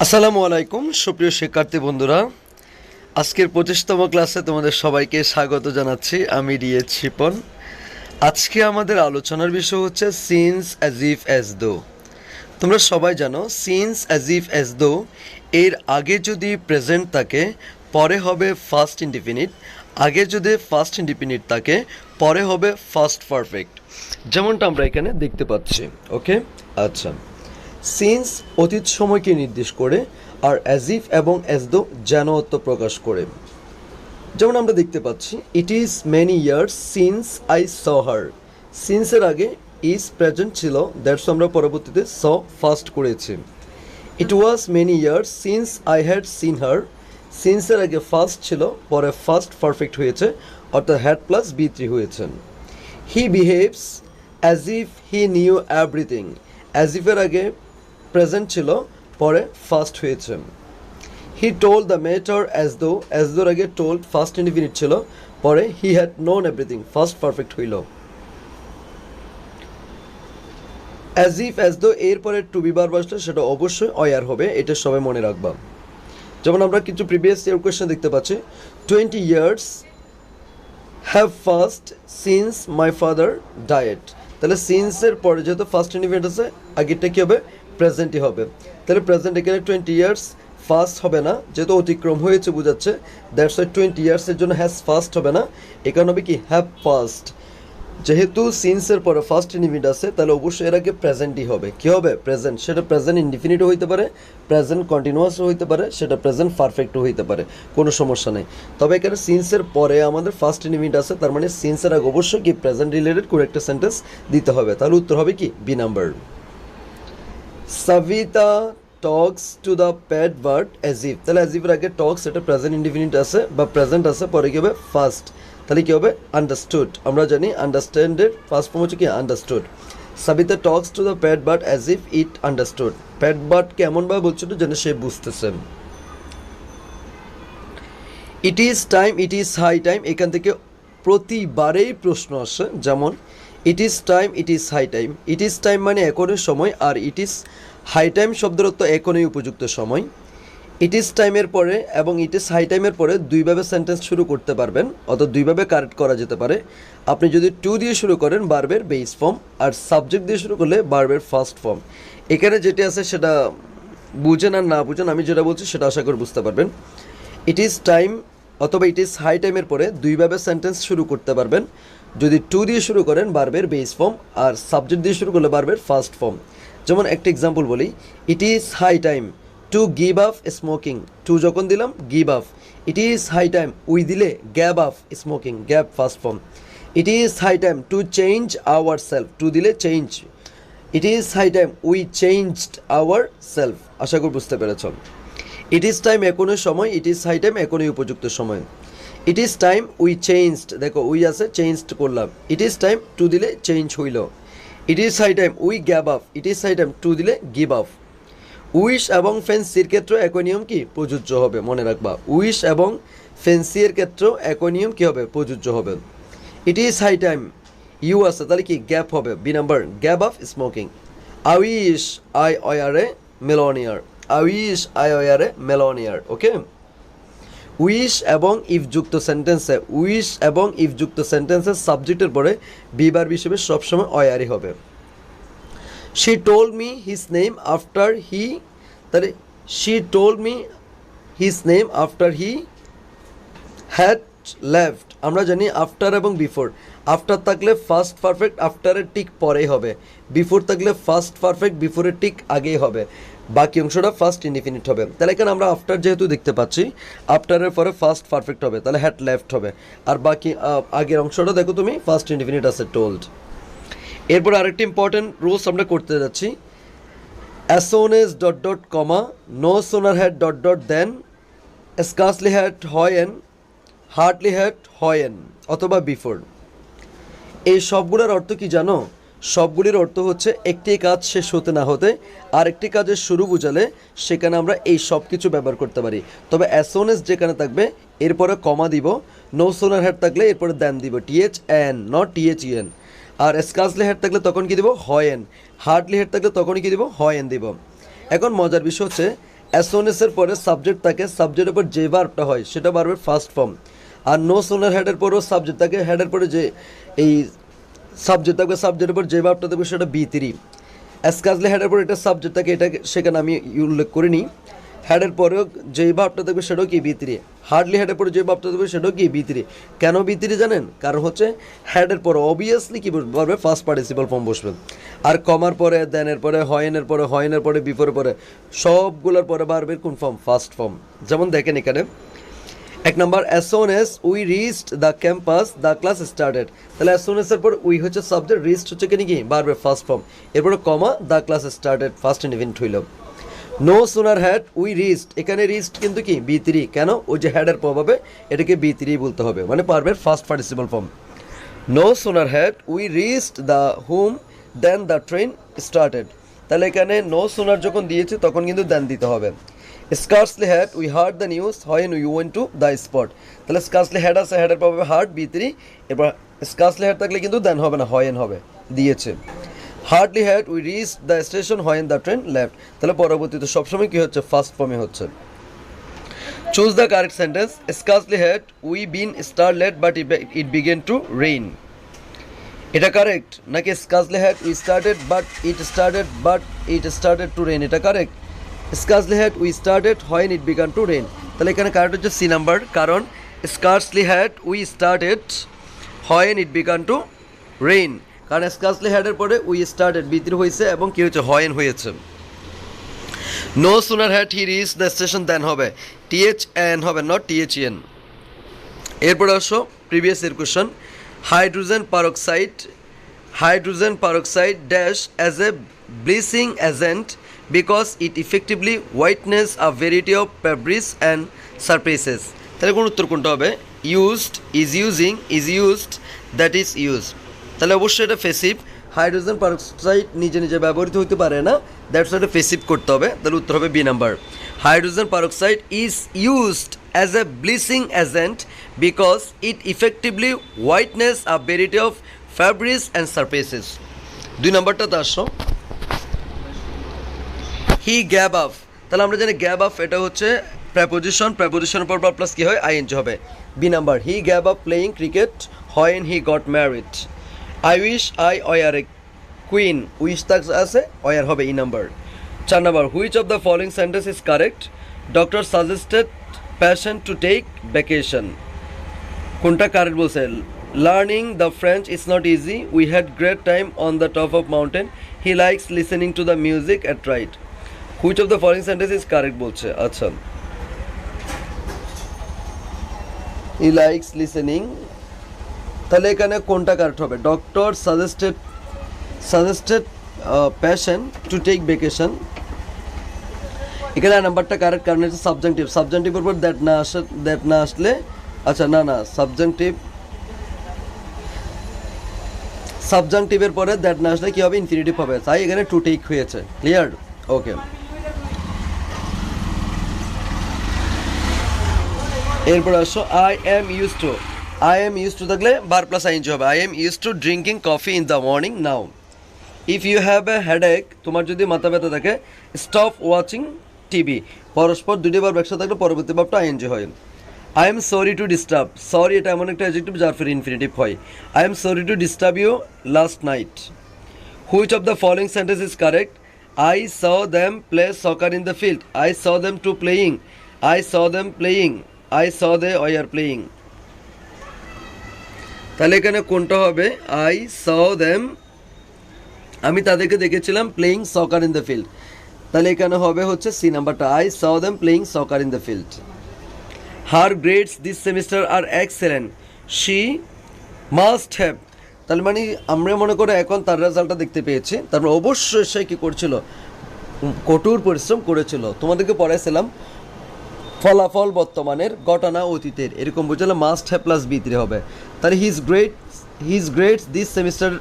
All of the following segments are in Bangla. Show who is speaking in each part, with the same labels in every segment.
Speaker 1: আসসালামু আলাইকুম সুপ্রিয় শিক্ষার্থী বন্ধুরা, আজকের 25তম ক্লাসে তোমাদের সবাইকে স্বাগত জানাচ্ছি। আমি রিয়েজ শিপন। আজকে আমাদের আলোচনার বিষয় হচ্ছে সিন্স অ্যাজ ইফ অ্যাজ দো। তোমরা সবাই জানো সিন্স অ্যাজ ইফ অ্যাজ দো এর আগে যদি প্রেজেন্ট থাকে পরে হবে ফার্স্ট ইনডিফিনিট, আগে যদি ফার্স্ট ইনডিফিনিট থাকে পরে হবে ফার্স্ট পারফেক্ট, যেমনটা আমরা এখানে দেখতে পাচ্ছি। ওকে, আচ্ছা। সিন্স অতীত সময়কে নির্দেশ করে আর অ্যাজ ইফ এবং অ্যাজ দো যেন অর্থ প্রকাশ করে। যেমন আমরা দেখতে পাচ্ছি it is many years since I saw her. সিন্সের আগে ইজ প্রেজেন্ট ছিল, দ্যাটস আমরা পরবর্তীতে স ফার্স্ট করেছি। It was many years since I had seen her. সিন্সের আগে ফার্স্ট ছিল, পরে ফার্স্ট পারফেক্ট হয়েছে, অর্থাৎ হ্যাড প্লাস বি3 হয়েছে। He behaves as if he knew everything. As ইফের আগে প্রেজেন্ট ছিল, পরে ফার্স্ট হয়েছে। He told the matter as দোর আগে টোল্ড ফার্স্ট ইনডিফিনিট ছিল, পরে he had known everything first perfect হইল। অ্যাজ ইফ অ্যাজ দো এরপরে টু বি বার বসলে সেটা অবশ্যই অয়ার হবে, এটা সবাই মনে রাখবা। যেমন আমরা কিছু প্রিভিয়াস ইয়ার কোয়েশ্চেন দেখতে পাচ্ছি 20 years have first since my father died. তাহলে সিন্সের পরে যেহেতু ফার্স্ট ইনডিফিনিট আছে, আগেরটা কী হবে? প্রেজেন্টই হবে। তাহলে প্রেজেন্ট এখানে 20 years ফার্স্ট হবে না, যেহেতু অতিক্রম হয়েছে বোঝাচ্ছে, দ্যাটস ওয়াই 20 years-এর জন্য হ্যাজ ফার্স্ট হবে না, এখানে হবে কি হ্যাভ ফার্স্ট। যেহেতু সিন্সের পরে ফার্স্ট ইনডিফিনিট আছে, তাহলে অবশ্যই এর আগে প্রেজেন্টই হবে। কী হবে? প্রেজেন্ট। সেটা প্রেজেন্ট ইনডিফিনিটও হইতে পারে, প্রেজেন্ট কন্টিনিউয়াসও হইতে পারে, সেটা প্রেজেন্ট পারফেক্টও হইতে পারে, কোনো সমস্যা নেই। তবে এখানে সিন্সের পরে আমাদের ফার্স্ট ইনডিফিনিট আছে, তার মানে সিন্সের আগে অবশ্যই কি প্রেজেন্ট রিলেটেড কোনো একটা সেন্টেন্স দিতে হবে। তাহলে উত্তর হবে কি B number. Sabita talks to the pet bird as if. তাহলে অ্যাজ ইফের আগে টক্স, এটা প্রেজেন্ট ইনডিফিনিট আছে বা প্রেজেন্ট আছে, পরে কী হবে? ফার্স্ট। তাহলে কী হবে? আন্ডারস্টুড। আমরা জানি আন্ডারস্ট্যান্ডের ফার্স্ট ফর্ম হচ্ছে কি understood. Sabita talks to the pet bird as if it understood. Pet বার্ডকে এমনভাবে বলছিল যেন সে বুঝতেছে। It is time, it is high time, এখান থেকে প্রতিবারেই প্রশ্ন আসে। যেমন it is time, it is high time. It is time মানে এখনই সময়, আর ইট ইজ হাই টাইম শব্দের অর্থ এখনই উপযুক্ত সময়। ইট ইজ টাইমের পরে এবং ইট ইজ হাই টাইমের পরে দুইভাবে সেন্টেন্স শুরু করতে পারবেন, অর্থাৎ দুইভাবে কারেক্ট করা যেতে পারে। আপনি যদি টু দিয়ে শুরু করেন ভার্বের বেস ফর্ম, আর সাবজেক্ট দিয়ে শুরু করলে ভার্বের ফার্স্ট ফর্ম। এখানে যেটি আছে সেটা বুঝেন আর না বুঝেন, আমি যেটা বলছি সেটা আশা করে বুঝতে পারবেন। ইট ইজ টাইম অথবা ইট ইজ হাই টাইমের পরে দুইভাবে সেন্টেন্স শুরু করতে পারবেন। যদি টু দিয়ে শুরু করেন ভার্বের বেস ফর্ম, আর সাবজেক্ট দিয়ে শুরু করলে ভার্বের ফার্স্ট ফর্ম। যেমন একটা এক্সাম্পল বলি, it is high time to give up smoking. To যখন দিলাম give up. It is high time we দিলে gave up smoking, gave first form. It is high time to change our self. To দিলে change. It is high time we changed our self. আশা করি বুঝতে পেরেছ। ইট ইজ টাইম এখনই সময়, ইট ইজ হাই টাইম এখনই উপযুক্ত সময়। It is time we changed, দেখো উই আছে চেঞ্জড করলাম। ইট ইজ টাইম টু দিলে চেঞ্জ হইল। It is high time we gave up. It is high time to দিলে গিভ আপ। উইশ এবং ফ্যান্সির ক্ষেত্রে একই নিয়ম কি প্রযোজ্য হবে, মনে রাখবা। উইশ এবং ফ্যান্সির ক্ষেত্রেও একই নিয়ম কি হবে? প্রযোজ্য হবে। It is high time you আছে, তাহলে কি গ্যাপ হবে, B number, gap of smoking. I wish I were a millionaire. I wish I were a millionaire. Okay, wish এবং ইফ যুক্ত সেন্টেন্সে, উইশ এবং ইফ যুক্ত সেন্টেন্সের সাবজেক্টের পরে বি ভার্ব হিসেবে সবসময় ওয়ারই হবে। She told me his name after he, তাহলে she told me his name after he had left. আমরা জানি আফটার এবং বিফোর, আফটার থাকলে ফার্স্ট পারফেক্ট আফটারের ঠিক পরেই হবে, বিফোর থাকলে ফার্স্ট পারফেক্ট বিফোরের ঠিক আগেই হবে, বাকি অংশটা ফার্স্ট ইনডিফিনিট হবে। তাহলে এখানে আমরা আফটার যেহেতু দেখতে পাচ্ছি, আফটারের পরে ফার্স্ট পারফেক্ট হবে, তাহলে হ্যাড লেফট হবে। আর বাকি আগের অংশটা দেখো তুমি, ফার্স্ট ইনডিফিনিট আছে টোল্ড। এরপর আরেকটি ইম্পর্টেন্ট রুলস আমরা করতে যাচ্ছি। As soon as dot dot comma, no sooner had dot dot then, scarcely had when, hardly had when, অথবা বিফোর। এই সবগুলোর অর্থ কি জানো? সবগুলির অর্থ হচ্ছে একটি কাজ শেষ হতে না হতে আরেকটি কাজের শুরু বোঝালে সেখানে আমরা এই সব কিছু ব্যবহার করতে পারি। তবে অ্যাজ সোন এজ যেখানে থাকবে এরপরে কমা দিব, নো সোনার হ্যাড থাকলে এরপরে দেন দিব, T H N not T H E N. আর স্কার্সলি হেড থাকলে তখন কি দিব? হয়েন। হার্ডলি হেড থাকলে তখনই কি দিব? হয়েন দিব। এখন মজার বিষয় হচ্ছে অ্যাজ সুন এর পরে সাবজেক্ট থাকে, সাবজেক্টের পর যে ভার্বটা হয় সেটা ভার্বের ফার্স্ট ফর্ম। আর নো সুনার হেডের পরেও সাবজেক্ট থাকে, হেডের পরে যে এই সাবজেক্ট থাকবে, সাবজেক্টের পর যে ভার্বটা থাকবে সেটা বি3। অ্যাসকাজলি হেডের পর এটা সাবজেক্ট থাকে, এটা সেখানে আমি উল্লেখ করিনি। হেডের পরেও যেই ভাবটা থাকবে সেটাও কি বি3। হার্ডলি হেডের পরে যে ভাবটা থাকবে সেটাও কি বি3। কেন বি3 জানেন? কারণ হচ্ছে হেডের পরে অবভিয়াসলি কি বলবে, ফার্স্ট পার্টিসিপাল ফর্ম বসবে। আর কমার পরে, দেনের পরে, হয়েনের পরে, হয়েনের পরে, বিফোরের পরে, সবগুলোর পরে ভার্বের কোন ফর্ম? First form. যেমন দেখেন এখানে 1 number, as soon as we reached the campus the class started. তাহলে অ্যাজ সুন এর পর উই হচ্ছে সাবজেক্ট, রিচড হচ্ছে কি ভার্বের ফার্স্ট ফর্ম, এরপরে comma, the class started first indefinite হইল। No sooner had we reached, এখানে রিচড কিন্তু কি বি3। কেন? ওই যে হ্যাডের প্রভাবে এটাকে বি3 বলতে হবে, মানে ভার্বের first participle form. No sooner had we reached the home than the train started. তাহলে এখানে নো সুনার যখন দিয়েছে তখন কিন্তু দেন দিতে হবে। Scarcely had we heard the news when we went to the spot. তাহলে স্কার্সলি হ্যাড আছে, হ্যাডের প্রভাবে হার্ড বি3, এরপর স্কার্সলি হ্যাড থাকলে কিন্তু দেন হবে না, হয়েন হবে, দিয়েছে। Hardly had we reach the station when the train left. তাহলে পরবর্তীতে সবসময় কি হচ্ছে? ফার্স্ট ফর্মে হচ্ছে। Choose the correct sentence. Scarcely had we been started but it began to rain. এটা কারেক্ট নাকি scarcely had we started but it started to rain? এটা correct. Scarcely had we started when it began to rain. তাহলে এখানে কারেক্ট হচ্ছে সি নাম্বার, কারণ scarcely had we started when it began to rain, কারণ স্কার্সলি হ্যাডের পরে উই স্টার্টেড বি3 হয়েছে এবং কি হয়েছে? হোয়েন হয়েছে। No sooner had he reach the station than হবে THN হবে, নট THEN। এরপরে আসো প্রিভিয়াস এর question. Hydrogen peroxide dash as a bleaching agent because it effectively whitens a variety of fabrics and surfaces. তাহলে কোন উত্তর কোনটা হবে? Used, is using, is used, that is use. তাহলে অবশ্যই এটা ফেসিভ। হাইড্রোজেন পারক্সাইড নিজে নিজে ব্যবহৃত হতে পারে না, দ্যাটস এটা ফেসিভ করতে হবে। তাহলে উত্তর হবে B number. Hydrogen peroxide is used as a bleaching agent because it effectively whitens a variety of fabrics and surfaces. 2 নাম্বারটাতে আসো, হি গ্যাব আপ। তাহলে আমরা জানি গ্যাব আপ এটা হচ্ছে প্রেপোজিশনের পর প্লাস কি হয়? আইএনজি হবে। B number, he gave up playing cricket when he got married. I wish I were a queen, wish তাক আছে, ওয়ার হবে E number. 4 number, which of the following sentence is correct? Doctor suggested patient to take vacation. কোনটা কারেক্ট বলছে? Learning the French is not easy, we had great time on the top of mountain, he likes listening to the music at right. Which of the following sentence is correct বলছে। আচ্ছা, হি লাইকস লিসেনিং, তাহলে এখানে কোনটা কারেক্ট হবে? Doctor suggested patient to take vacation, এখানে নাম্বারটা কারেক্ট, কারণ এটা সাবজেক্টিভের পর দ্যাট না আসলে, আচ্ছা না সাবজেক্টিভের পরে দ্যাট না আসলে কি হবে? ইনফিনিটিভ হবে, তাই এখানে টু টেক হয়েছে। ক্লিয়ার? ওকে। এরপর আসো, আই এম ইউজ টু থাকলে বার প্লাস আইএনজি হবে। I am use to drinking coffee in the morning now. If you have a headache, তোমার যদি মাথা ব্যথা থাকে, স্টপ ওয়াচিং টিভি। পরস্পর দুটি বার একসাথে থাকলে পরবর্তী ভাবটা আইএনজি হয়। I am sorry to disturb, sorry এটা এমন একটা অ্যাডজেক্টিভ যার ফের ইনফিনিটিভ হয়। I am sorry to disturb you last night. Which of the following sentence is correct? I saw them play soccer in the field, I saw them to playing, I saw them playing, I saw they were playing. তাহলে এখানে কোনটা হবে? আই স দেম, আমি তাদেরকে দেখেছিলাম playing soccer in the field. তাহলে এখানে হবে হচ্ছে সি নাম্বারটা, I saw them playing soccer in the field. Her grades this semester are excellent, she must have. তাহলে মানে আমরা মনে করে এখন তার রেজাল্টটা দেখতে পেয়েছি, তারপর অবশ্যই সে কী করছিল? কঠোর পরিশ্রম করেছিল। তোমাদেরকে পড়াইছিলাম ফলাফল বর্তমানের, ঘটনা অতীতের, এরকম বুঝলে মাস্ট হ্যাভ প্লাস বি3 হবে। তাহলে his grades this semester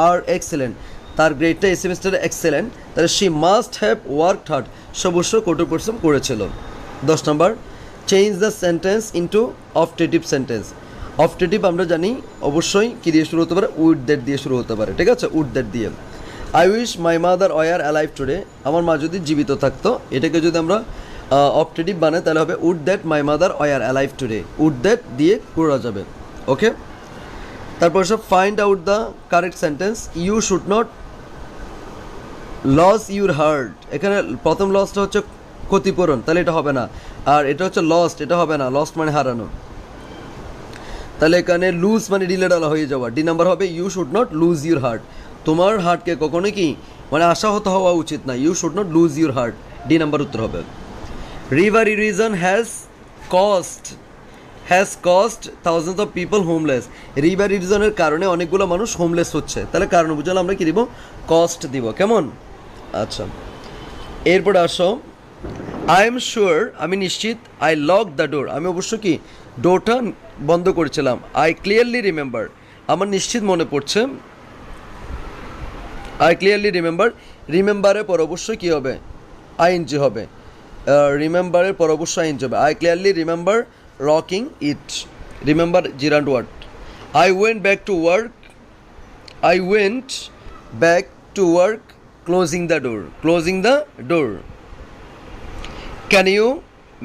Speaker 1: are excellent, তার গ্রেডটা এই সেমিস্টারে এক্সেলেন্ট। তাহলে she must have worked hard, সে অবশ্যই কঠোর পরিশ্রম করেছিল। 10 নম্বর, change the sentence into optative sentence. Optative আমরা জানি অবশ্যই কী দিয়ে শুরু হতে পারে? উড দ্যাট দিয়ে শুরু হতে পারে, ঠিক আছে? উড দ্যাট দিয়ে। I wish my mother were alive today, আমার মা যদি জীবিত থাকতো, এটাকে যদি আমরা অপটেটিভ বানায় তাহলে হবে would that my mother were alive today, would that দিয়ে করা যাবে। ওকে, তারপর সব find out the correct sentence. You should not lose your heart, এখানে প্রথম লসটা হচ্ছে ক্ষতিপূরণ, তাহলে এটা হবে না। আর এটা হচ্ছে লস্ট, এটা হবে না, লস্ট মানে হারানো, তাহলে এখানে লুজ মানে ডিলেডালা হয়ে যাওয়া। ডি নাম্বার হবে you should not lose your heart, তোমার হার্টকে কখনো কি মানে আশাহত হওয়া উচিত না, you should not lose your heart, D number উত্তর হবে। River erosion has cost thousands of people homeless, river ইরিজনের কারণে অনেকগুলো মানুষ হোমলেস হচ্ছে, তাহলে কারণ বুঝলে আমরা কি দিব, কস্ট দিব। কেমন? আচ্ছা, এরপরে আসো, আই এম শিওর, আমি নিশ্চিত, আই লক দ্য ডোর, আমি অবশ্য কি ডোরটা বন্ধ করেছিলাম। আই ক্লিয়ারলি রিমেম্বার, আমার নিশ্চিত মনে পড়ছে। আই ক্লিয়ারলি রিমেম্বার, রিমেম্বারের পর অবশ্যই কী হবে, আইএনজি হবে। রিমেম্বারের পর অবশ্যই আইএনজি হবে। I clearly remember rocking it, remember gerund word. I went back to work, I went back to work closing the door, closing the door. Can you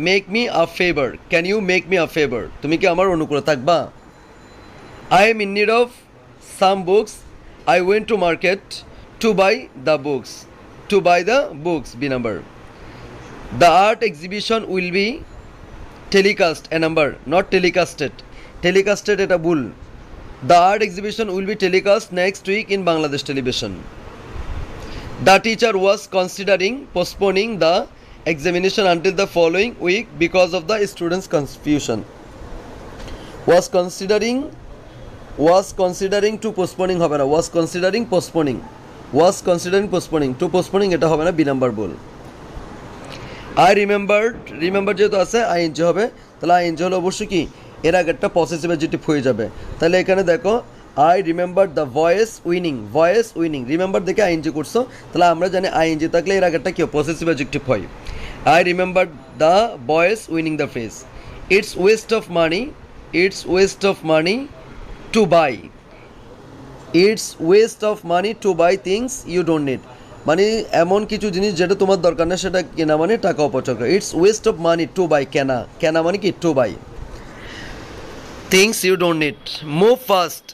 Speaker 1: make me a favour, can you make me a favour, তুমি কি আমার অনুকূলে থাকবা। I am in need of some books, I went to market to buy the books, to buy the books, B number. The art exhibition will be telecast, A number, not telecasted, telecasted এটা ভুল। The art exhibition will be telecast next week in Bangladesh television. The teacher was considering postponing the examination until the following week because of the students confusion. was considering to postponing হবে না, was considering postponing, was considering postponing to postponing এটা হবে না, বি নাম্বার বল। I remembered, রিমেম্বার যেহেতু আছে আইএনজি হবে, তাহলে আইএনজি হলে অবশ্যই কি এর আগেরটা পসেসিভ অ্যাডজেক্টিভ হয়ে যাবে। তাহলে এখানে দেখো I remember the voice winning, voice winning, remember দেখে আইএনজি করছো, তাহলে আমরা জানি আইএনজি থাকলে এর আগেরটা কি পসেসিভ অ্যাডজেক্টিভ হয়। I remember the boys winning the face. It's waste of money. It's waste of money to buy. It's waste of money to buy things you don't need. মানে এমন কিছু জিনিস যেটা তোমার দরকার না সেটা কেনা মানে টাকা অপচয় করা। It's waste of money to buy, কেনা, কেনা মানে কি to buy things you don't need. Move fast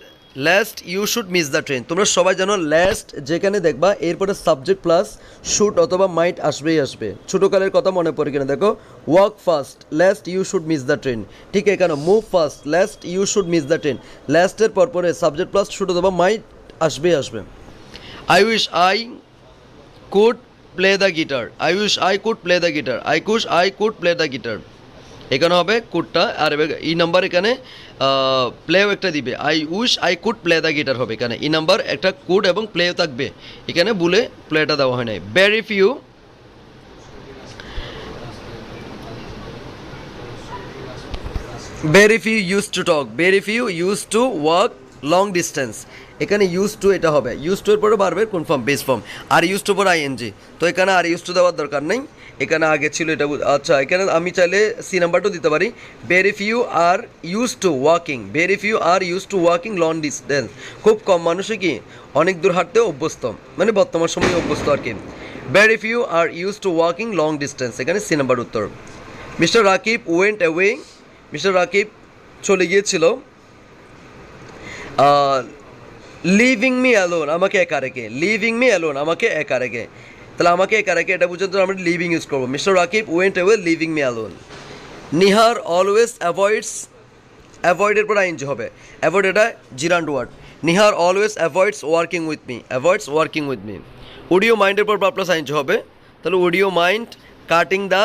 Speaker 1: lest you should miss the train. তোমরা সবাই জানো lest যেখানে দেখবা এরপরে সাবজেক্ট প্লাস শুড অথবা মাইট আসবেই আসবে। ছোটোকালের কথা মনে পড়ে কিনা দেখো, walk fast lest you should miss the train, ঠিক এখানে move fast lest you should miss the train, লেস্টের পরে সাবজেক্ট প্লাস শুড অথবা মাইট আসবেই আসবে। I wish I could play the guitar, I wish I could play the guitar, I wish I could play the guitar, এখানে হবে কুডটা, আর ই নাম্বার এখানে প্লেও একটা দিবে, I wish I could play the guitar হবে এখানে, ই নাম্বার একটা কুড এবং প্লেও থাকবে, এখানে বলে প্লেটা দেওয়া হয় নাই। Very few use to talk, very few use to walk long distance, এখানে ইউজ টু এটা হবে, ইউজ টু এর পরে বাড়বে কোন ফর্ম, বেস ফর্ম, আর ইউজ টু পর আইএনজি, তো এখানে আর ইউজ টু দেওয়ার দরকার নেই, এখানে আগে ছিল এটা। আচ্ছা, এখানে আমি চাইলে সি নাম্বারটাও দিতে পারি, very few are use to walking, very few are use to walking long distance, খুব কম মানুষই কি অনেক দূর হাঁটতে অভ্যস্ত, মানে বর্তমান সময়ে অভ্যস্ত আর কি। Very few are use to walking long distance, এখানে সি নাম্বার উত্তর। Mister Rakib went away, mister Rakib চলে গিয়েছিল, লিভিং মি অ্যালোন, আমাকে একা রেখে, লিভিং মি অ্যালোন, আমাকে একা রেখে, তাহলে আমাকে একা রেখে এটা বুঝতে আমরা লিভিং ইউজ করবো। Mister Rakib went away leaving me alone. Nihar always avoids, অ্যাভয়েডের পর আইএনজি হবে, অ্যাভয়েড এটা gerund word, Nihar always avoids working with me, avoids working with me. Would you মাইন্ডের পর প্লাস আইএনজি হবে, তাহলে would you mind cutting the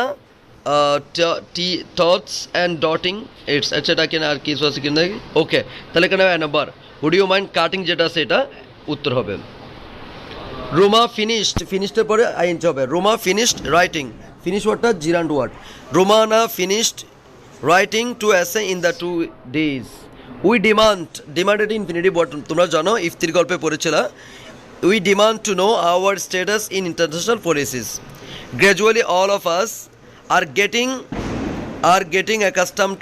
Speaker 1: thoughts and dotting its, আচ্ছা এটা কিনা আর কি আছে কিনা, ওকে, তাহলে এখানে নাম্বার উডিও মাইন্ড কাটিং যেটা আছে এটা উত্তর হবে। রোমা ফিনিশড, ফিনিশডের পরে আইএনজি হবে, রোমা ফিনিশড রাইটিং, ফিনিশ ওয়ার্ডটা gerund word, Romana finished writing to essay in the 2 days। We demand, demanded infinitive word তোমরা জানো ইফতির গল্পে পড়েছিলা, we demand to know our status in international policies. Gradually all of us are getting accustomed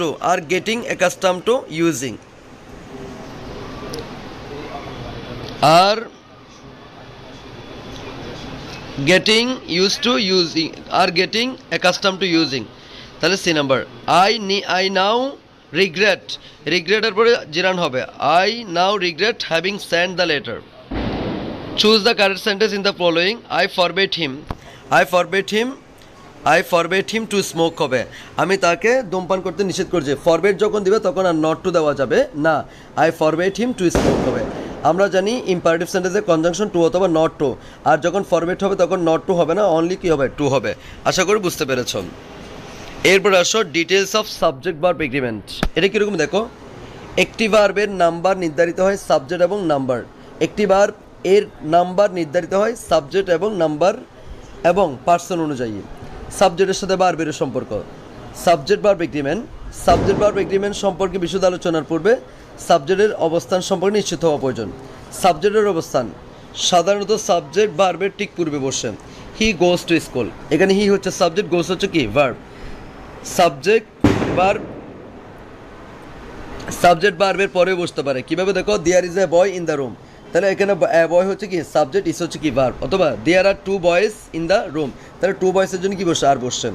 Speaker 1: to using, getting use to using আর গেটিং অ্যাকাস্টম টু ইউজিং, তাহলে C number. I now regret, রিগ্রেটের পরে জিরান হবে, I now regret having send the letter. Choose the correct sentence in the following. I ফরবেট him, I ফরবেট him, I ফরবেট him to smoke হবে, আমি তাকে ধূমপান করতে নিষেধ করছি। ফরবেট যখন দিবে তখন আর নট টু দেওয়া যাবে না, আই ফরবেট হিম টু স্মোক হবে। আমরা জানি ইম্পারেটিভ সেন্টেন্সের কনজাংশন টু অথবা নট টু, আর যখন ফরবেট হবে তখন নট টু হবে না, অনলি কী হবে, টু হবে। আশা করি বুঝতে পেরেছ। এরপর আসো details of subject verb agreement. এটা কীরকম দেখো, একটি ভার্বের নাম্বার নির্ধারিত হয় সাবজেক্ট এবং নাম্বার। একটি ভার্ব এর নাম্বার নির্ধারিত হয় সাবজেক্ট এবং নাম্বার এবং পার্সন অনুযায়ী। সাবজেক্টের সাথে ভার্বের সম্পর্ক, subject verb agreement. Subject verb agreement সম্পর্কে বিশদ আলোচনার পূর্বে সাবজেক্টের অবস্থান সম্পর্কে নিশ্চিত হওয়া প্রয়োজন। সাবজেক্টের অবস্থান সাধারণত সাবজেক্ট ভার্বের ঠিক পূর্বে বসে। হি গোজ টু স্কুল, এখানে হি হচ্ছে সাবজেক্ট, গোজ হচ্ছে কি ভার্ব। সাবজেক্ট ভার্ব, সাবজেক্ট ভার্বের পরে বসতে পারে কীভাবে দেখো, there is a boy in the room, তাহলে এখানে বয় হচ্ছে কি সাবজেক্ট, ইস হচ্ছে কি ভার্ব। অথবা there are two boys in the room, তাহলে টু বয়েসের জন্য কি বসে, আর বসছেন।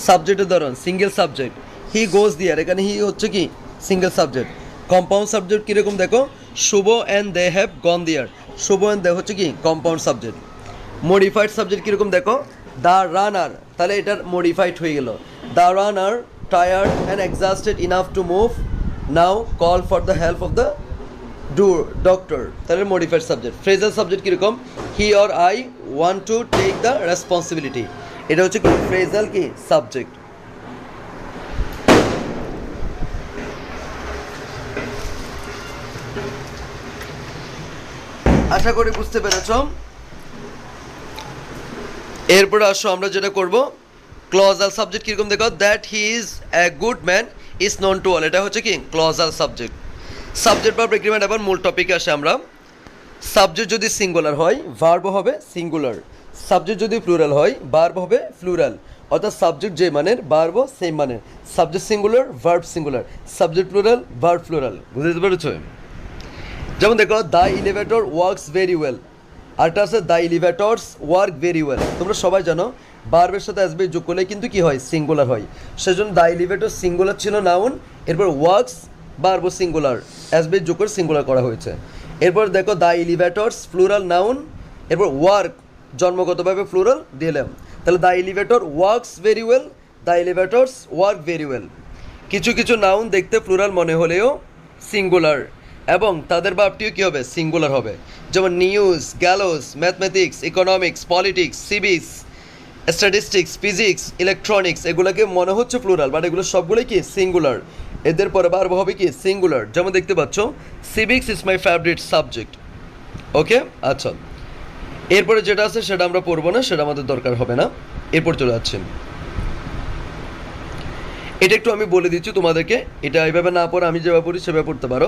Speaker 1: সাবজেক্টের ধরন সিঙ্গেল সাবজেক্ট, হি গোজ দেয়ার, এখানে হি হচ্ছে কি সিঙ্গেল সাবজেক্ট। কম্পাউন্ড সাবজেক্ট কীরকম দেখো, Shuvo and they have gone there, Shuvo and they হচ্ছে কি কম্পাউন্ড সাবজেক্ট। মডিফাইড সাবজেক্ট কীরকম দেখো, দ্য রানার, তাহলে এটার মডিফাইড হয়ে গেল, the runner tired and exhausted enough to move now call for the help of the doctor, তাহলে মডিফাইড সাবজেক্ট। ফ্রেজাল সাবজেক্ট কীরকম, he or I want to take the responsibility, এটা হচ্ছে কি ফ্রেজাল কি সাবজেক্ট। আশা করি বুঝতে পেরেছ। এরপরে আসো আমরা যেটা করব, ক্লজাল সাবজেক্ট কীরকম দেখো, that he is a good man is known to all, এটা হচ্ছে কি ক্লজাল সাবজেক্ট। সাবজেক্ট ভার্ব এগ্রিমেন্ট, আবার মূল টপিকে আসে আমরা। সাবজেক্ট যদি সিঙ্গুলার হয় ভার্ব হবে সিঙ্গুলার, সাবজেক্ট যদি প্লুরাল হয় ভার্ব হবে প্লুরাল, অর্থাৎ সাবজেক্ট যে মানের ভার্বও সেম মানের। Subject singular verb singular, subject plural verb plural, বুঝতে পেরেছ। যেমন দেখো, the elevator works very well, আরেকটা আছে the elevators work very well. তোমরা সবাই জানো ভার্বের সাথে আসবে যোগ করলে কিন্তু কি হয়, সিঙ্গুলার হয়। সেজন্য দ্য এলিভেটর সিঙ্গুলার ছিল নাউন, এরপর ওয়ার্কস ভার্ব সিঙ্গুলার, আসবে যোগ করে সিঙ্গুলার করা হয়েছে। এরপর দেখো দ্য এলিভেটরস প্লুরাল নাউন, এরপর ওয়ার্ক জন্মগতভাবে প্লুরাল দিলাম, তাহলে the elevator works very well, the elevators work very well. কিছু কিছু নাউন দেখতে প্লুরাল মনে হলেও সিঙ্গুলার, এবং তাদের ভার্বটিও কী হবে, সিঙ্গুলার হবে। যেমন news, গ্যালোস, mathematics, economics, politics, civics, statistics, physics, electronics, এগুলোকে মনে হচ্ছে প্লুরাল, বাট এগুলো সবগুলোই কি সিঙ্গুলার, এদের পরে ভার্ব হবে কি সিঙ্গুলার। যেমন দেখতে পাচ্ছ, civics is my favourite subject. Okay, আচ্ছা, এরপরে যেটা আছে সেটা আমরা পড়বো না, সেটা আমাদের দরকার হবে না। এরপর চলে যাচ্ছে, এটা একটু আমি বলে দিচ্ছি তোমাদেরকে, এটা এইভাবে না পড়ে আমি যেভাবে পড়ি সেভাবে পড়তে পারো।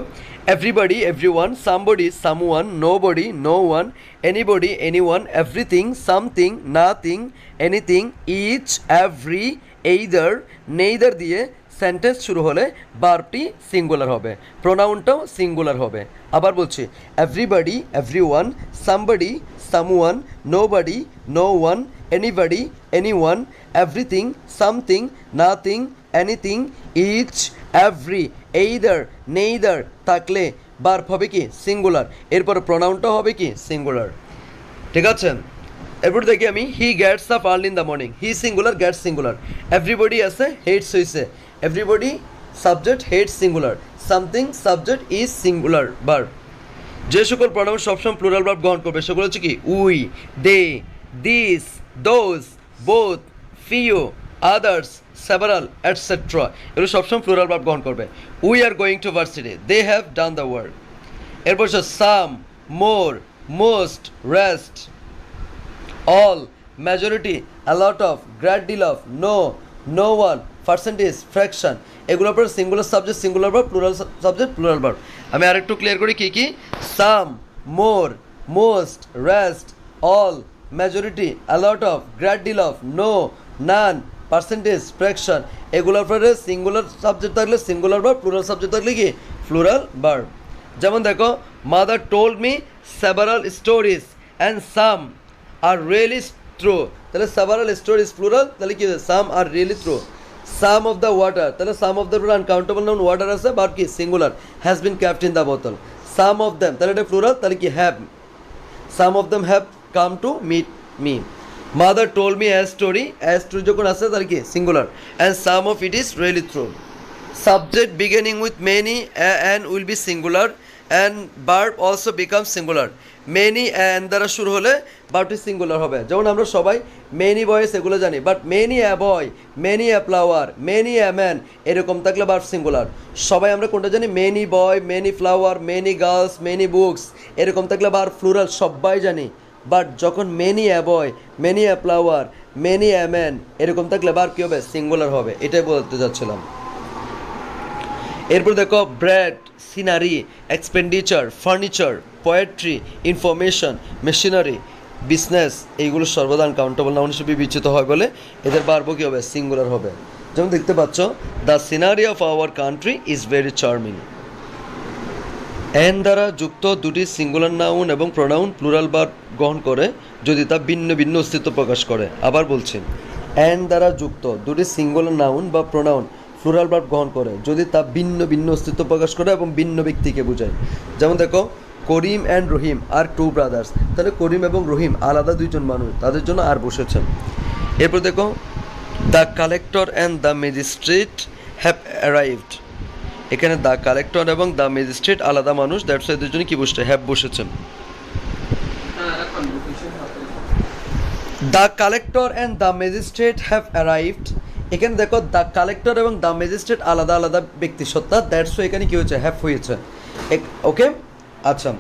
Speaker 1: Everybody, everyone, somebody, someone, nobody, no one, anybody, anyone, everything, something, nothing, anything, each, every, either, neither দিয়ে সেন্টেন্স শুরু হলে ভার্বটি সিঙ্গুলার হবে, প্রোনাউনটাও সিঙ্গুলার হবে। আবার বলছি, everybody, everyone, somebody, someone, nobody, no one, anybody, anyone, everything, something, nothing, anything, each, every, either, neither থাকলে ভার্ব হবে কি সিঙ্গুলার, এরপর প্রোনাউনটা হবে কি সিঙ্গুলার। ঠিক আছে, এরপর দেখি আমি, he gets up early in the morning, he singular, gets singular, everybody আছে, হেটস হয়েছে, everybody subject, hates singular, something subject, is singular verb. যে সকল প্রোনাউন সবসময় প্লুরাল ভার্ব গ্রহণ করবে সেগুলো হচ্ছে কি we, they, this, those, both, few, others, several, etcetera, এগুলো সবসময় প্লুরাল ভার্ব গ্রহণ করবে। We are going to varsity, they have done the work. এরপর হচ্ছে some, more, most, rest, all, majority, a lot of, great deal of, no, no one, percentage, fraction, এগুলোর পর singular subject singular verb, plural subject plural verb. আমি আরেকটু ক্লিয়ার করি কী কী, some, more, most, rest, all, majority, a lot of, great deal of, no, none, percentage, fraction, এগুলোর পরে সিঙ্গুলার সাবজেক্ট থাকলে সিঙ্গুলার ভার্ব, প্লুরাল সাবজেক্ট থাকলে কি প্লুরাল ভার্ব। যেমন দেখো, mother told me several stories and some are really true, তাহলে several stories plural, তাহলে কি হচ্ছে some are really true. Some of the water, তাহলে some of the plural uncountable noun water আছে বাট কি singular, has been kept in the bottle. Some of them, তাহলে এটা প্লুরাল, তাহলে কি have. Some of them have come to meet me. Mother told me a story, যখন আছে তাহলে কি singular, and some of it is really true. Subject beginning with many and will be singular, and verb also becomes singular. Many and দ্বারা শুরু হলে ভার্বটি সিঙ্গুলার হবে। যেমন আমরা সবাই মেনি বয়েস এগুলো জানি, but many a boy, many a flower, many a man এরকম থাকলে ভার্ব সিঙ্গুলার। সবাই আমরা কোনটা জানি? Many boy, many flower, many girls, many books এরকম থাকলে ভার্ব প্লুরাল সবাই জানি। বাট যখন many a boy, many a flower, many a man এরকম থাকলে ভার্ব কী হবে? সিঙ্গুলার হবে। এটাই বলতে যাচ্ছিলাম। এরপর দেখো bread, scenery, expenditure, furniture, poetry, information, machinery, business এইগুলো সর্বদা আনকাউন্টেবল নাউন হিসেবে বিবেচিত হয় বলে এদের ভার্বও কী হবে? সিঙ্গুলার হবে। যেমন দেখতে পাচ্ছ, the scenery of our country is very charming. An দ্বারা যুক্ত দুটি সিঙ্গুলার নাউন এবং প্রোনাউন প্লুরাল ভার্ব গ্রহণ করে যদি তা ভিন্ন ভিন্ন অস্তিত্ব প্রকাশ করে। আবার বলছি, অ্যান দ্বারা যুক্ত দুটি সিঙ্গুলার নাউন বা প্রোনাউন প্লুরাল ভার্ব গ্রহণ করে যদি তা ভিন্ন ভিন্ন অস্তিত্ব প্রকাশ করে এবং ভিন্ন ব্যক্তিকে বোঝায়। যেমন দেখো, Karim and Rahim are two brothers, তাহলে করিম এবং রহিম আলাদা দুইজন মানুষ, তাদের জন্য আর বসেছেন। এরপর দেখো, the collector and the magistrate have arrived, এখানে দ্য কালেক্টর এবং দ্য ম্যাজিস্ট্রেট আলাদা মানুষ, দ্যাটস ওয়াই এদের জন্য কি বসছে? হ্যাভ বসেছেন। The collector and the magistrate have arrived, এখানে দেখো দ্য কালেক্টর এবং দ্য ম্যাজিস্ট্রেট আলাদা আলাদা ব্যক্তি সত্তা, দ্যাটস ওয়াই এখানে কি হয়েছে? হ্যাভ হয়েছে। ওকে, আচ্ছা।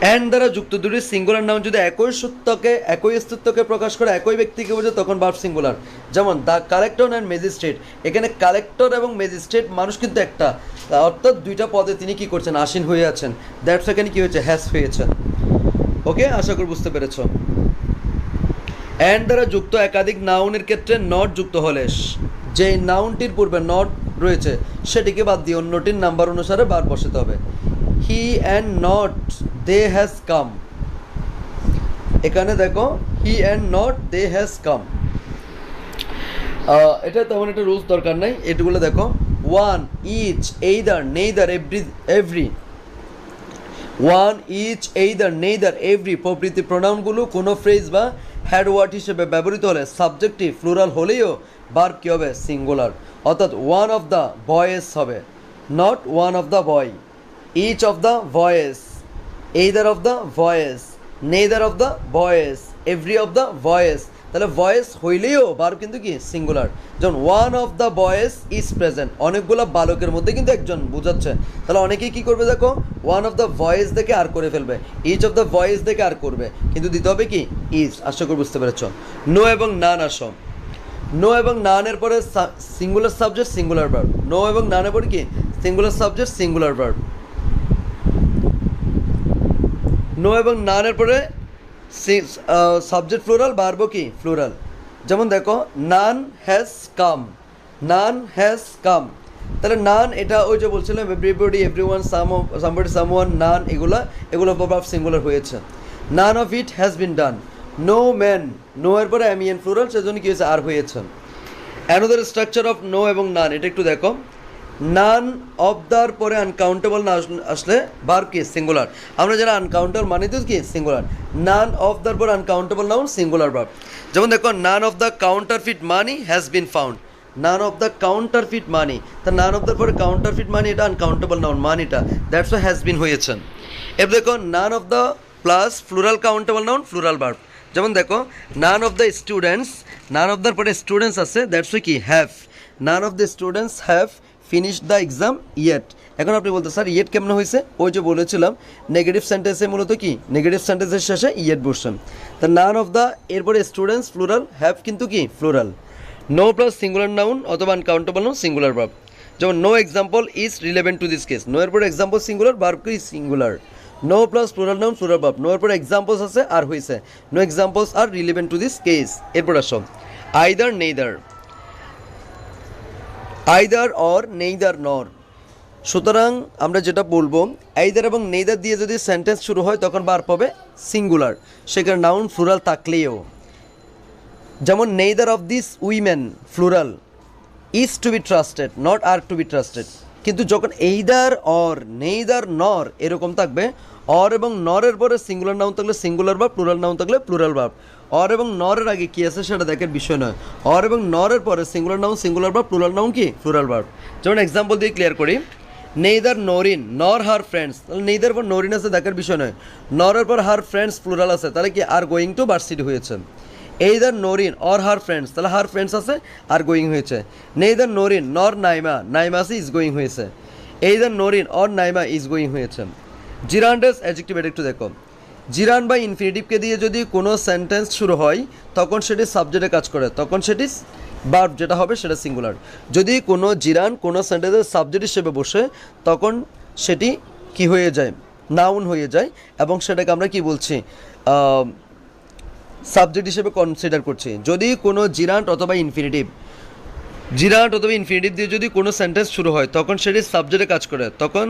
Speaker 1: অ্যান্ড দ্বারা যুক্ত দুটি সিঙ্গুলার নাউন যদি একই সত্যকে, একই অস্তিত্বকে প্রকাশ করে, একই ব্যক্তিকে বোঝে, তখন ভার্ব সিঙ্গুলার। যেমন দ্য কালেক্টর অ্যান্ড ম্যাজিস্ট্রেট, এখানে কালেক্টর এবং ম্যাজিস্ট্রেট মানুষ কিন্তু একটা, অর্থাৎ দুইটা পদে তিনি কি করছেন? আসীন হয়ে আছেন, দ্যাটস এখানে কি হয়েছে? হ্যাজ হয়েছে। ওকে, আশা করি বুঝতে পেরেছ। অ্যান্ড দ্বারা যুক্ত একাধিক নাউনের ক্ষেত্রে নট যুক্ত হলে যে নাউনটির পূর্বে নট রয়েছে সেটিকে বাদ দিয়ে অন্যটির নাম্বার অনুসারে ভার্ব বসাতে হবে। He and not they has come, এখানে দেখো he and not they has come, এটা তেমন একটা রুলস দরকার নাই, এটুগুলো দেখো। One, each, either, neither, every, one, each, either, neither, every প্রভৃতি প্রোনাউনগুলো কোনো ফ্রেজ বা হ্যাড ওয়ার্ড হিসেবে ব্যবহৃত হলে সাবজেক্টিভ প্লুরাল হলেও ভার্ব কী হবে? সিঙ্গুলার। অর্থাৎ ওয়ান অফ দ্য বয়েস হবে, not one of the boy, each of the boys, either of the boys, neither of the boys, every of the boys, তাহলে ভয়েস হইলেও ভার্ব কিন্তু কি? সিঙ্গুলার। যেমন one of the boys is present, অনেকগুলো বালকের মধ্যে কিন্তু একজন বোঝাচ্ছে, তাহলে অনেকেই কী করবে? দেখো, ওয়ান অফ দ্য ভয়েস দেখে আর করে ফেলবে, ইচ অফ দ্য ভয়েস দেখে আর করবে, কিন্তু দিতে হবে কি? ইজ। আশা করি বুঝতে পেরেছ। নো এবং নান আসো, নো এবং নানের পরে singular subject, singular verb. No এবং নানের পরে কি? Singular subject, singular verb. No এবং নানের পরে সাবজেক্ট প্লুরাল, ভার্ব কি? প্লুরাল। যেমন দেখো, নান has come, naan has come, তাহলে নান এটা ওই যে বলছিলাম everybody, everyone, somebody, someone, none এগুলো ভার্ব সিঙ্গুলার হয়েছে। None of it has been done, no man, no এর পরে এমিএন প্লুরাল, সেজন্য কি হয়েছে? আর হয়েছে। অ্যানাদার স্ট্রাকচার অফ নো এবং নান, এটা একটু দেখো। নান অফ দ্যার পরে আনকাউন্টেবল না আসলে ভার্ব কি? সিঙ্গুলার। আমরা যারা আনকাউন্টেবল মানে তো কি? সিঙ্গুলার। নান অফ দ্যার পরে আনকাউন্টেবল নাউন, সিঙ্গুলার ভার্ব। যেমন দেখো, none of the counterfeit money has been found, none of the counterfeit money, তা নান অফ দ্যার পরে কাউন্টারফিট মানি এটা আনকাউন্টেবল নাউন, মানিটা, দ্যাটস ওয়াই হ্যাজ বিন হয়েছে। এবার দেখো, none of the plus plural countable noun, plural verb. যেমন দেখো, none of the students, none of দ্যার পরে স্টুডেন্টস আছে, দ্যাটস ওয়াই কি? Have. Naan of the students have finish the exam yet. এখন আপনি বলতে স্যার ইয়েট কেমন হয়েছে? ওই যে বলেছিলাম নেগেটিভ সেন্টেন্সে মূলত কি? নেগেটিভ সেন্টেন্সের শেষে ইয়েট বসছেন। তা নান অফ দ্য এরপরে স্টুডেন্টস প্লুরাল, হ্যাভ কিন্তু কি? Plural. No plus singular noun অথবা আনকাউন্টেবল নাউন, সিঙ্গুলার ভার্ব। যেমন no example is relevant to this case, no এর পরে এক্সাম্পল সিঙ্গুলার, ভার্ব কি? Singular. No plus plural noun, plural verb. No এর পরে এক্সাম্পলস আছে আর হয়েছে, no examples are relevant to this case. এরপর আসো either, neither, either or, neither nor. সুতরাং আমরা যেটা বলবো, আইদার এবং নেইদার দিয়ে যদি সেন্টেন্স শুরু হয় তখন ভার্ব হবে সিঙ্গুলার, সেখানে নাউন প্লুরাল থাকলেও। যেমন neither of this women plural is to be trusted, not are to be trusted. কিন্তু যখন এইদার অর নেইদার নর এরকম থাকবে, অর এবং নরের পরে সিঙ্গুলার নাউন থাকলে সিঙ্গুলার ভার্ব, প্লুরাল নাউন থাকলে প্লুরাল ভার্ব। অর এবং নরের আগে কী আছে সেটা দেখার বিষয় নয়। অর এবং নরের পরে singular noun singular verb, plural noun কি প্লুরাল ভার্ব। যেমন এক্সাম্পল দিয়ে ক্লিয়ার করি, নেইদার নরিন নর হার ফ্রেন্ডস, তাহলে নেইদার পর নরিন আছে দেখার বিষয় নয়। নরের পর হার ফ্রেন্ডস প্লুরাল আছে, তাহলে কি আর গোয়িং টু ভার্সিটি হয়েছে। Either Norin or her friends, তাহলে হার ফ্রেন্ডস আছে আর গোয়িং হয়েছে। নেইদার নরিন নর নাইমা, নাইমা আছে ইজ গোয়িং হয়েছে। Either Norin or Naima is going হয়েছে। জিরান্ডাস অ্যাডজেক্টিভ, এটা একটু দেখো। জিরান বা ইনফিনিটিভকে দিয়ে যদি কোনো সেন্টেন্স শুরু হয় তখন সেটি সাবজেক্টে কাজ করে, তখন সেটি ভার্ব যেটা হবে সেটা সিঙ্গুলার। যদি কোনো জিরান কোনো সেন্টেন্সের সাবজেক্ট হিসেবে বসে তখন সেটি কি হয়ে যায়, নাউন হয়ে যায়, এবং সেটাকে আমরা কি বলছি, সাবজেক্ট হিসেবে কনসিডার করছি। যদি কোনো জিরান্ট অথবা ইনফিনিটিভ দিয়ে যদি কোনো সেন্টেন্স শুরু হয় তখন সেটি সাবজেক্টে কাজ করে, তখন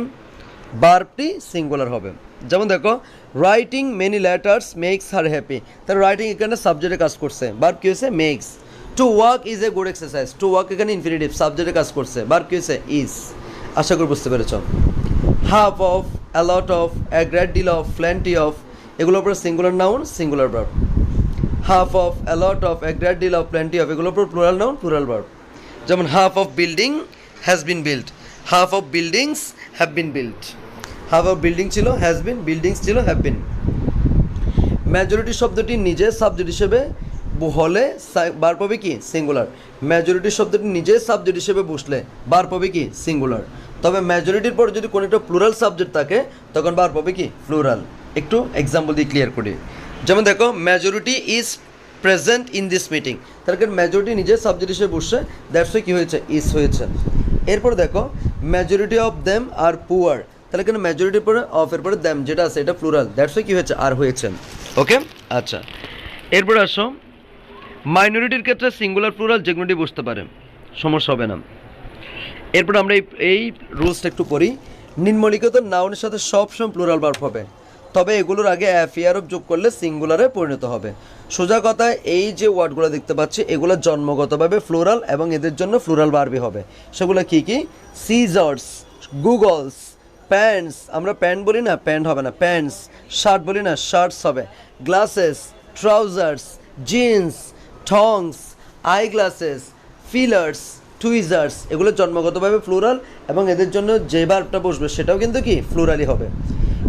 Speaker 1: ভার্বটি সিঙ্গুলার হবে। যেমন দেখো, writing many letters makes her happy, তার রাইটিং এখানে সাবজেক্টে কাজ করছে, ভার্ব কী হয়েছে makes. To work is a good exercise, to work এখানে ইনফিনিটিভ সাবজেক্টে কাজ করছে, ভার্ব কী হয়েছে ইজ। আশা করি বুঝতে পেরেছ। Half of, a lot of, a great deal of, plenty of, এগুলোর উপরে singular noun singular verb. Half of, a lot of, a great deal of, plenty of, এগুলোর উপর প্লুরাল নাউন প্লুরাল ভার্ব। যেমন half of building has been built, half of buildings have been built. Half of building ছিল হ্যাজ বিন, বিল্ডিংস ছিল হ্যাভ বিন। মেজরিটি শব্দটি নিজে সাবজেক্ট হিসেবে হলে ভার্ব হবে কি সিঙ্গুলার। মেজরিটি শব্দটি নিজে সাবজেক্ট হিসেবে বসলে ভার্ব হবে কি সিঙ্গুলার। তবে মেজরিটির পর যদি কোনো একটা প্লুরাল সাবজেক্ট থাকে তখন ভার্ব হবে কি প্লুরাল। একটু এক্সাম্পল দিয়ে ক্লিয়ার করি। যেমন দেখো, majority is present in this meeting, তার কারণ মেজরিটি নিজে সাবজেক্ট হিসেবে বসছে, দ্যাটস ওয়াই কী হয়েছে ইজ হয়েছে। এরপর দেখো, majority of them are poor, তাহলে কেন মেজরিটির পরে অফ এর পরে দ্যাম যেটা আছে এটা প্লুরাল, দ্যাটস ওয়াই কী হয়েছে আর হয়েছে। ওকে, আচ্ছা। এরপর আসো, মাইনরিটির ক্ষেত্রে সিঙ্গুলার প্লুরাল যে কোনোটি বুঝতে পারে, সমস্যা হবে না। এরপর আমরা এই রুলসটা একটু পড়ি। নিম্নলিখিত নাউনের সাথে সবসময় প্লুরাল ভার্ব হবে, তবে এগুলোর আগে অ্যাফিয়ার যোগ করলে সিঙ্গুলারে পরিণত হবে। সোজা কথায় এই যে ওয়ার্ডগুলো দেখতে পাচ্ছি এগুলো জন্মগতভাবে প্লুরাল এবং এদের জন্য প্লুরাল ভার্বই হবে। সেগুলো কি কি? সিজার্স, গুগলস, প্যান্টস, আমরা প্যান্ট বলি না, প্যান্ট হবে না প্যান্টস। শার্ট বলি না, শার্টস হবে। Glasses, trousers, jeans, tongs, eye glasses, pliers, tweezers, এগুলো জন্মগতভাবে প্লুরাল এবং এদের জন্য যে ভার্বটা বসবে সেটাও কিন্তু কি প্লুরালই হবে।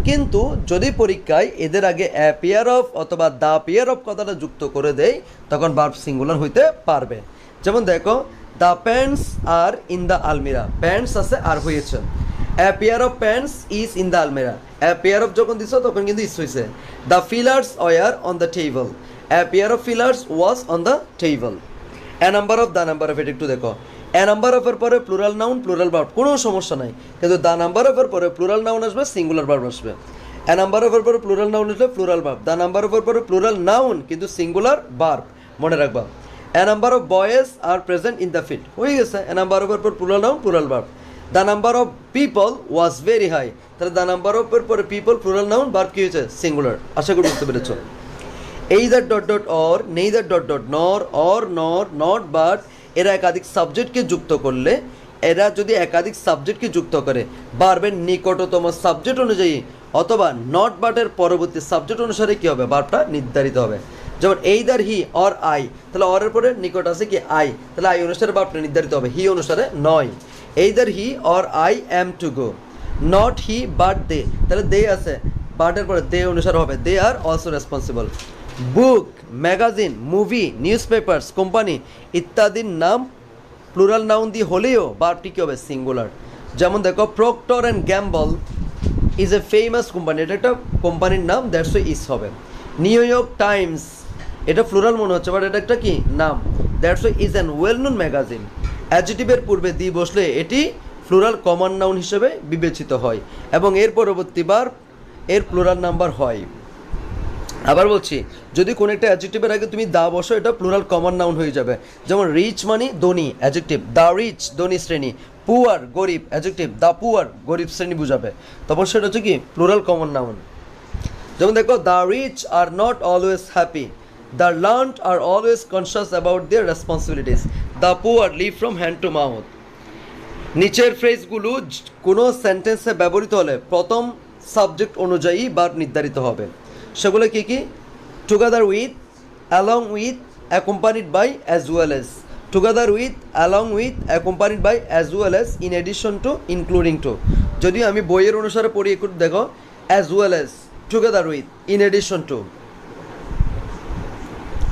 Speaker 1: কিন্তু যদি পরীক্ষায় এদের আগে অ্যাপিয়ার অফ অথবা দ্য পেয়ার অফ কথাটা যুক্ত করে দেয় তখন ভার্ব সিঙ্গুলার হইতে পারবে। যেমন দেখো, the pants are in the almirah, pants আছে আর হয়েছে। A pair of pants is in the almirah, a pair of যখন দিছ তখন কিন্তু ইজ হয়েছে। The pliers were on the table, a pair of pliers was on the table. A number of the number of, এটা একটু দেখো। এ নাম্বার অফের পরে প্লুরাল নাউন প্লুরাল ভার্ব কোনো সমস্যা নাই, কিন্তু দ্য নাম্বার অফের পরে প্লুরাল নাউন আসবে সিঙ্গুলার ভার্ব আসবে। এ নাম্বার অফের পরে প্লুরাল নাউন আসবে প্লুরাল ভার্ব, দ্য নাম্বার অফের পরে প্লুরাল নাউন কিন্তু সিঙ্গুলার ভার্ব, মনে রাখবা। A number of boys are present in the field, হয়ে গেছে। এ নাম্বার অফের পর plural noun plural verb. The number of people was very high, তাহলে দ্য নাম্বার অফের পরে পিপল প্লুরাল নাউন ভার্ব কি হয়েছে সিঙ্গুলার। আশা করি বুঝতে পেরেছ। Either dot dot or, neither dot dot নর, অর নর, নট বাট, এরা একাধিক সাবজেক্টকে যুক্ত করলে, এরা যদি একাধিক সাবজেক্টকে যুক্ত করে ভার্বের নিকটতম সাবজেক্ট অনুযায়ী অথবা নট বাটের পরবর্তী সাবজেক্ট অনুসারে কী হবে ভার্বটা নির্ধারিত হবে। যেমন এইদার হি অর আই, তাহলে অরের পরে নিকট আছে কি আই, তাহলে আই অনুসারে ভার্বটা নির্ধারিত হবে, হি অনুসারে নয়। Either he or I am to go, not he but they, তাহলে দে আছে বাটের পরে দে অনুসারে হবে, they are also responsible. Book, magazine, movie, news papers, company ইত্যাদির নাম প্লুরাল নাউন দিয়ে হলেও ভার্বটি কী হবে সিঙ্গুলার। যেমন দেখো, Procter and Gamble is a famous company, এটা একটা কোম্পানির নাম, দ্যাটস ওয়াই ইজ হবে। নিউ ইয়র্ক টাইমস, এটা প্লুরাল মনে হচ্ছে বাট এটা একটা কি নাম, that's why is an well known magazine. অ্যাডজেক্টিভের পূর্বে দি বসলে এটি প্লুরাল কমন নাউন হিসেবে বিবেচিত হয় এবং এর পরবর্তী ভার্ব এর প্লুরাল নাম্বার হয়। আবার বলছি, যদি কোনো একটা অ্যাডজেক্টিভের আগে তুমি দা বসো এটা প্লুরাল কমন নাউন হয়ে যাবে। যেমন রিচ মানে ধনী, অ্যাডজেক্টিভ, দ্য রিচ ধনী শ্রেণী, পুয়ার গরিব, অ্যাডজেক্টিভ, দ্য পুয়ার গরিব শ্রেণী বুঝাবে, তখন সেটা হচ্ছে কি প্লুরাল কমন নাউন। যেমন দেখো, the rich are not always happy, the learned are always conscious about their responsibilities, the poor live from hand to mouth. নিচের ফ্রেজগুলো কোনো সেন্টেন্সে ব্যবহৃত হলে প্রথম সাবজেক্ট অনুযায়ী ভার্ব নির্ধারিত হবে। সেগুলো কী কী? Together with, along with, accompanied by, as well as. Together with, along with, accompanied by, as well as, in addition to, including to. যদিও আমি বইয়ের অনুসারে পড়ি, একটু দেখো, as well as, together with, in addition to,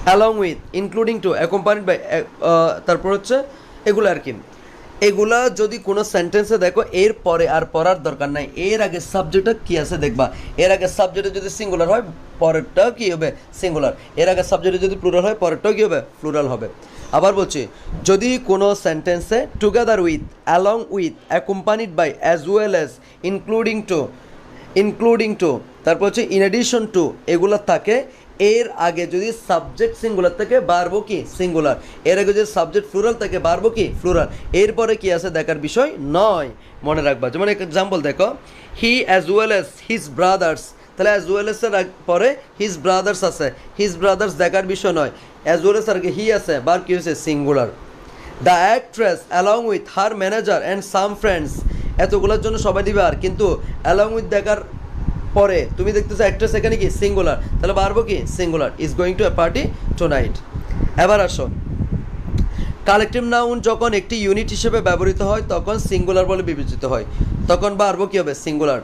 Speaker 1: along with, including to, accompanied by, তারপর হচ্ছে এগুলো আর কি। এগুলা যদি কোনো সেন্টেন্সে দেখো, এর পরে আর পড়ার দরকার নাই, এর আগে সাবজেক্টটা কী আছে দেখবা। এর আগে সাবজেক্টে যদি সিঙ্গুলার হয় পরেরটাও কী হবে? সিঙ্গুলার। এর আগে সাবজেক্টে যদি প্লুরাল হয় পরেরটাও কী হবে? প্লুরাল হবে। আবার বলছি, যদি কোনো সেন্টেন্সে together with, along with, accompanied by, as well as, including to, তারপর হচ্ছে ইন এডিশন টু এগুলো থাকে, এর আগে যদি সাবজেক্ট সিঙ্গুলার থাকে বাড়বো কি? সিঙ্গুলার। এর আগে যদি সাবজেক্ট ফ্লুরাল থাকে বাড়বো কি? ফ্লুরাল। এরপরে কি আছে দেখার বিষয় নয়, মনে রাখবা। যেমন এক্সাম্পল দেখো, he as well as his brothers, তাহলে অ্যাজ ওয়েল এস এর পরে হিজ ব্রাদার্স আছে, হিজ ব্রাদার্স দেখার বিষয় নয়, অ্যাজ ওয়েল এস আর হি আছে, বার কি হয়েছে? Singular. The actress along with her manager and some friends, এতগুলোর জন্য সবাই দিবে আর, কিন্তু অ্যালং উইথ দেখার পরে তুমি দেখতেছো অ্যাক্ট্রেস এখানে কি? সিঙ্গুলার, তাহলে পারবো কি? Singular. Is going to a party tonight. এবার আসো, কালেকটিভ নাউন যখন একটি ইউনিট হিসেবে ব্যবহৃত হয় তখন সিঙ্গুলার বলে বিবেচিত হয়, তখন পারবো কী হবে? সিঙ্গুলার।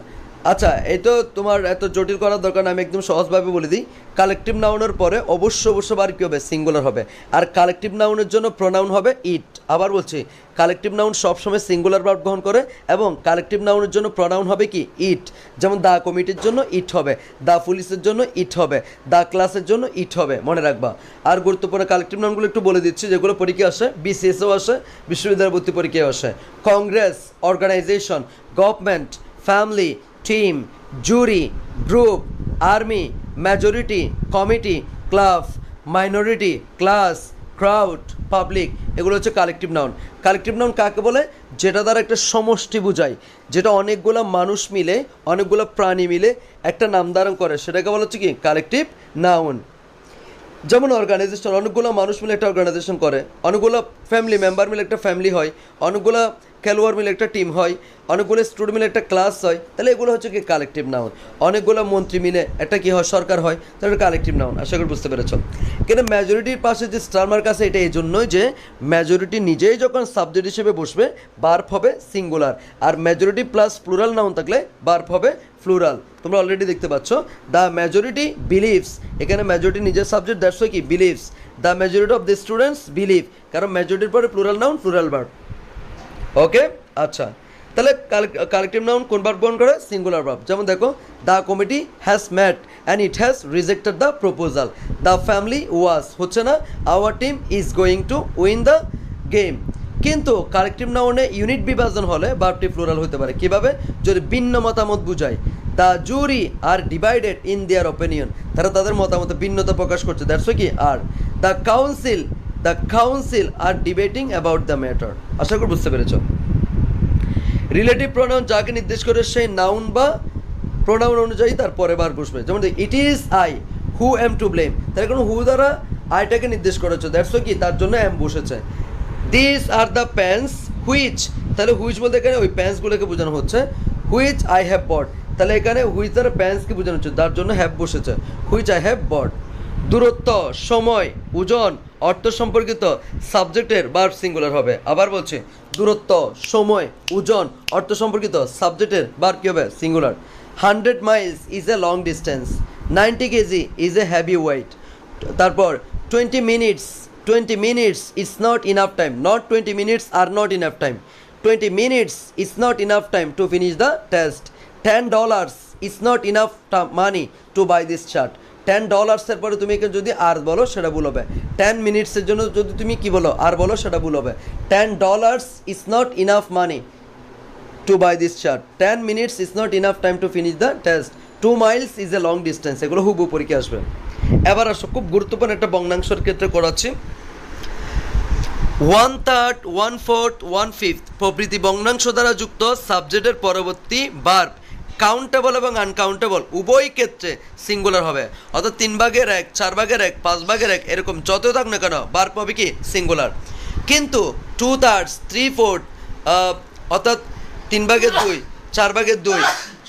Speaker 1: আচ্ছা, এটা তোমার এত জটিল করার দরকার না, আমি একদম সহজভাবে বলে দিই। কালেকটিভ নাউনের পরে অবশ্য বার কী হবে? সিঙ্গুলার হবে। আর কালেকটিভ নাউনের জন্য প্রোনাউন হবে ইট। আবার বলছি, কালেকটিভ নাউন সবসময় সিঙ্গুলার ভার্ব গ্রহণ করে এবং কালেকটিভ নাউনের জন্য প্রোনাউন হবে কি? ইট। যেমন দ্য কমিটির জন্য ইট হবে, দ্য পুলিশের জন্য ইট হবে, দ্য ক্লাসের জন্য ইট হবে, মনে রাখবা। আর গুরুত্বপূর্ণ কালেকটিভ নাউনগুলো একটু বলে দিচ্ছি, যেগুলো পরীক্ষা আসে, বিসিএসও আসে, বিশ্ববিদ্যালয় ভর্তি পরীক্ষায় আসে। Congress, organisation, government, family, team, jury, group, army, majority, committee, club, minority, class, crowd, public, এগুলো হচ্ছে কালেকটিভ নাউন। কালেকটিভ নাউন কাকে বলে? যেটা দ্বারা একটা সমষ্টি বোঝায়, যেটা অনেকগুলো মানুষ মিলে, অনেকগুলো প্রাণী মিলে একটা নাম ধারণ করে, সেটাকে বলা হচ্ছে কি? Collective noun. যেমন অর্গানাইজেশন, অনেকগুলো মানুষ মিলে একটা অর্গানাইজেশন করে, অনেকগুলো ফ্যামিলি মেম্বার মিলে একটা ফ্যামিলি হয়, অনেকগুলো খেলোয়াড় মিলে একটা টিম হয়, অনেকগুলো স্টুডেন্ট মিলে একটা ক্লাস হয়, তাহলে এগুলো হচ্ছে কি? Collective noun. অনেকগুলো মন্ত্রী মিলে একটা কী হয়? সরকার হয়, তাহলে কালেকটিভ নাউন। আশা করি বুঝতে পেরেছ। কিন্তু মেজরিটির পাশে যে স্টার মার্ক আছে, এটা এই জন্যই যে মেজরিটি নিজেই যখন সাবজেক্ট হিসেবে বসবে ভার্ব হবে সিঙ্গুলার, আর মেজরিটি প্লাস প্লুরাল নাউন থাকলে ভার্ব হবে প্লুরাল। তোমরা অলরেডি দেখতে পাচ্ছ, দ্য মেজরিটি বিলিভস, এখানে মেজরিটি নিজের সাবজেক্ট, দ্যাটস ওয়াই কি? Believes. The majority of the students believe, কারণ মেজরিটির পরে plural noun, plural verb. Okay, আচ্ছা, তাহলে কালেকটিভ নাউন কোন ভার্ব গ্রহণ করে? Singular verb. যেমন দেখো, the committee has met and it has rejected the proposal. The family was, হচ্ছে না, our team is going to win the game. কিন্তু কালেকটিভ নাউনে ইউনিট বিভাজন হলে ভার্বটি প্লুরাল হতে পারে। কিভাবে? যদি ভিন্ন মতামত বুঝায়। The jury are divided in their opinion, তারা তাদের মতামতে ভিন্নতা প্রকাশ করছে, দ্যাটস কি? আর the council are debating about the matter. আশা করি বুঝতে পেরেছ। রিলেটিভ প্রোনাউন যাকে নির্দেশ করে সেই নাউন বা প্রোনাউন অনুযায়ী তার পরে বার বসবে। যেমন it is I who am to blame, তার কোনো হু দ্বারা আইটাকে নির্দেশ করেছে, দ্যাটস কি? তার জন্য এম বসেছে। This are the pants which, তাহলে হুইচ বলতে এখানে ওই প্যান্টসগুলোকে বোঝানো হচ্ছে। হুইচ আই হ্যাভ বট, তাহলে এখানে হুইচ দ্বারা প্যান্টসকে বোঝানো হচ্ছে, তার জন্য হ্যাভ বসেছে, হুইচ আই হ্যাভ বট। দূরত্ব, সময়, ওজন, অর্থ সম্পর্কিত সাবজেক্টের ভার্ব সিঙ্গুলার হবে। আবার বলছি, দূরত্ব, সময়, ওজন, অর্থ সম্পর্কিত সাবজেক্টের ভার্ব কী হবে? Singular. 100 miles is a long distance, 90 KG is a heavy weight. তারপর 20 minutes it's not enough time, not 20 minutes are not enough time, 20 minutes it's not enough time to finish the test. $10 it's not enough money to buy this shirt. $10 পরে তুমি যদি আর বলো সেটা ভুল হবে। 10 মিনিটসের জন্য যদি তুমি কি বলো আর বলো সেটা ভুল হবে। $10 is not enough money to buy this shirt, 10 minutes is not enough time to finish the test, 2 miles is a long distance. এগুলো হুবহু পরীক্ষা আসবে। এবার আসো, খুব গুরুত্বপূর্ণ একটা ভগ্নাংশের ক্ষেত্রে করাচ্ছি। 1/3, 1/4, 1/5 প্রভৃতি ভগ্নাংশ দ্বারা যুক্ত সাবজেক্টের পরবর্তী ভার্ব কাউন্টেবল এবং আনকাউন্টেবল উভয় ক্ষেত্রে সিঙ্গুলার হবে, অর্থাৎ 3/1, 4/1, 5/1 এরকম যত থাক না কেন ভার্ব হবে কি সিঙ্গুলার। কিন্তু 2/3, 3/4 অর্থাৎ 3/2, 4/2,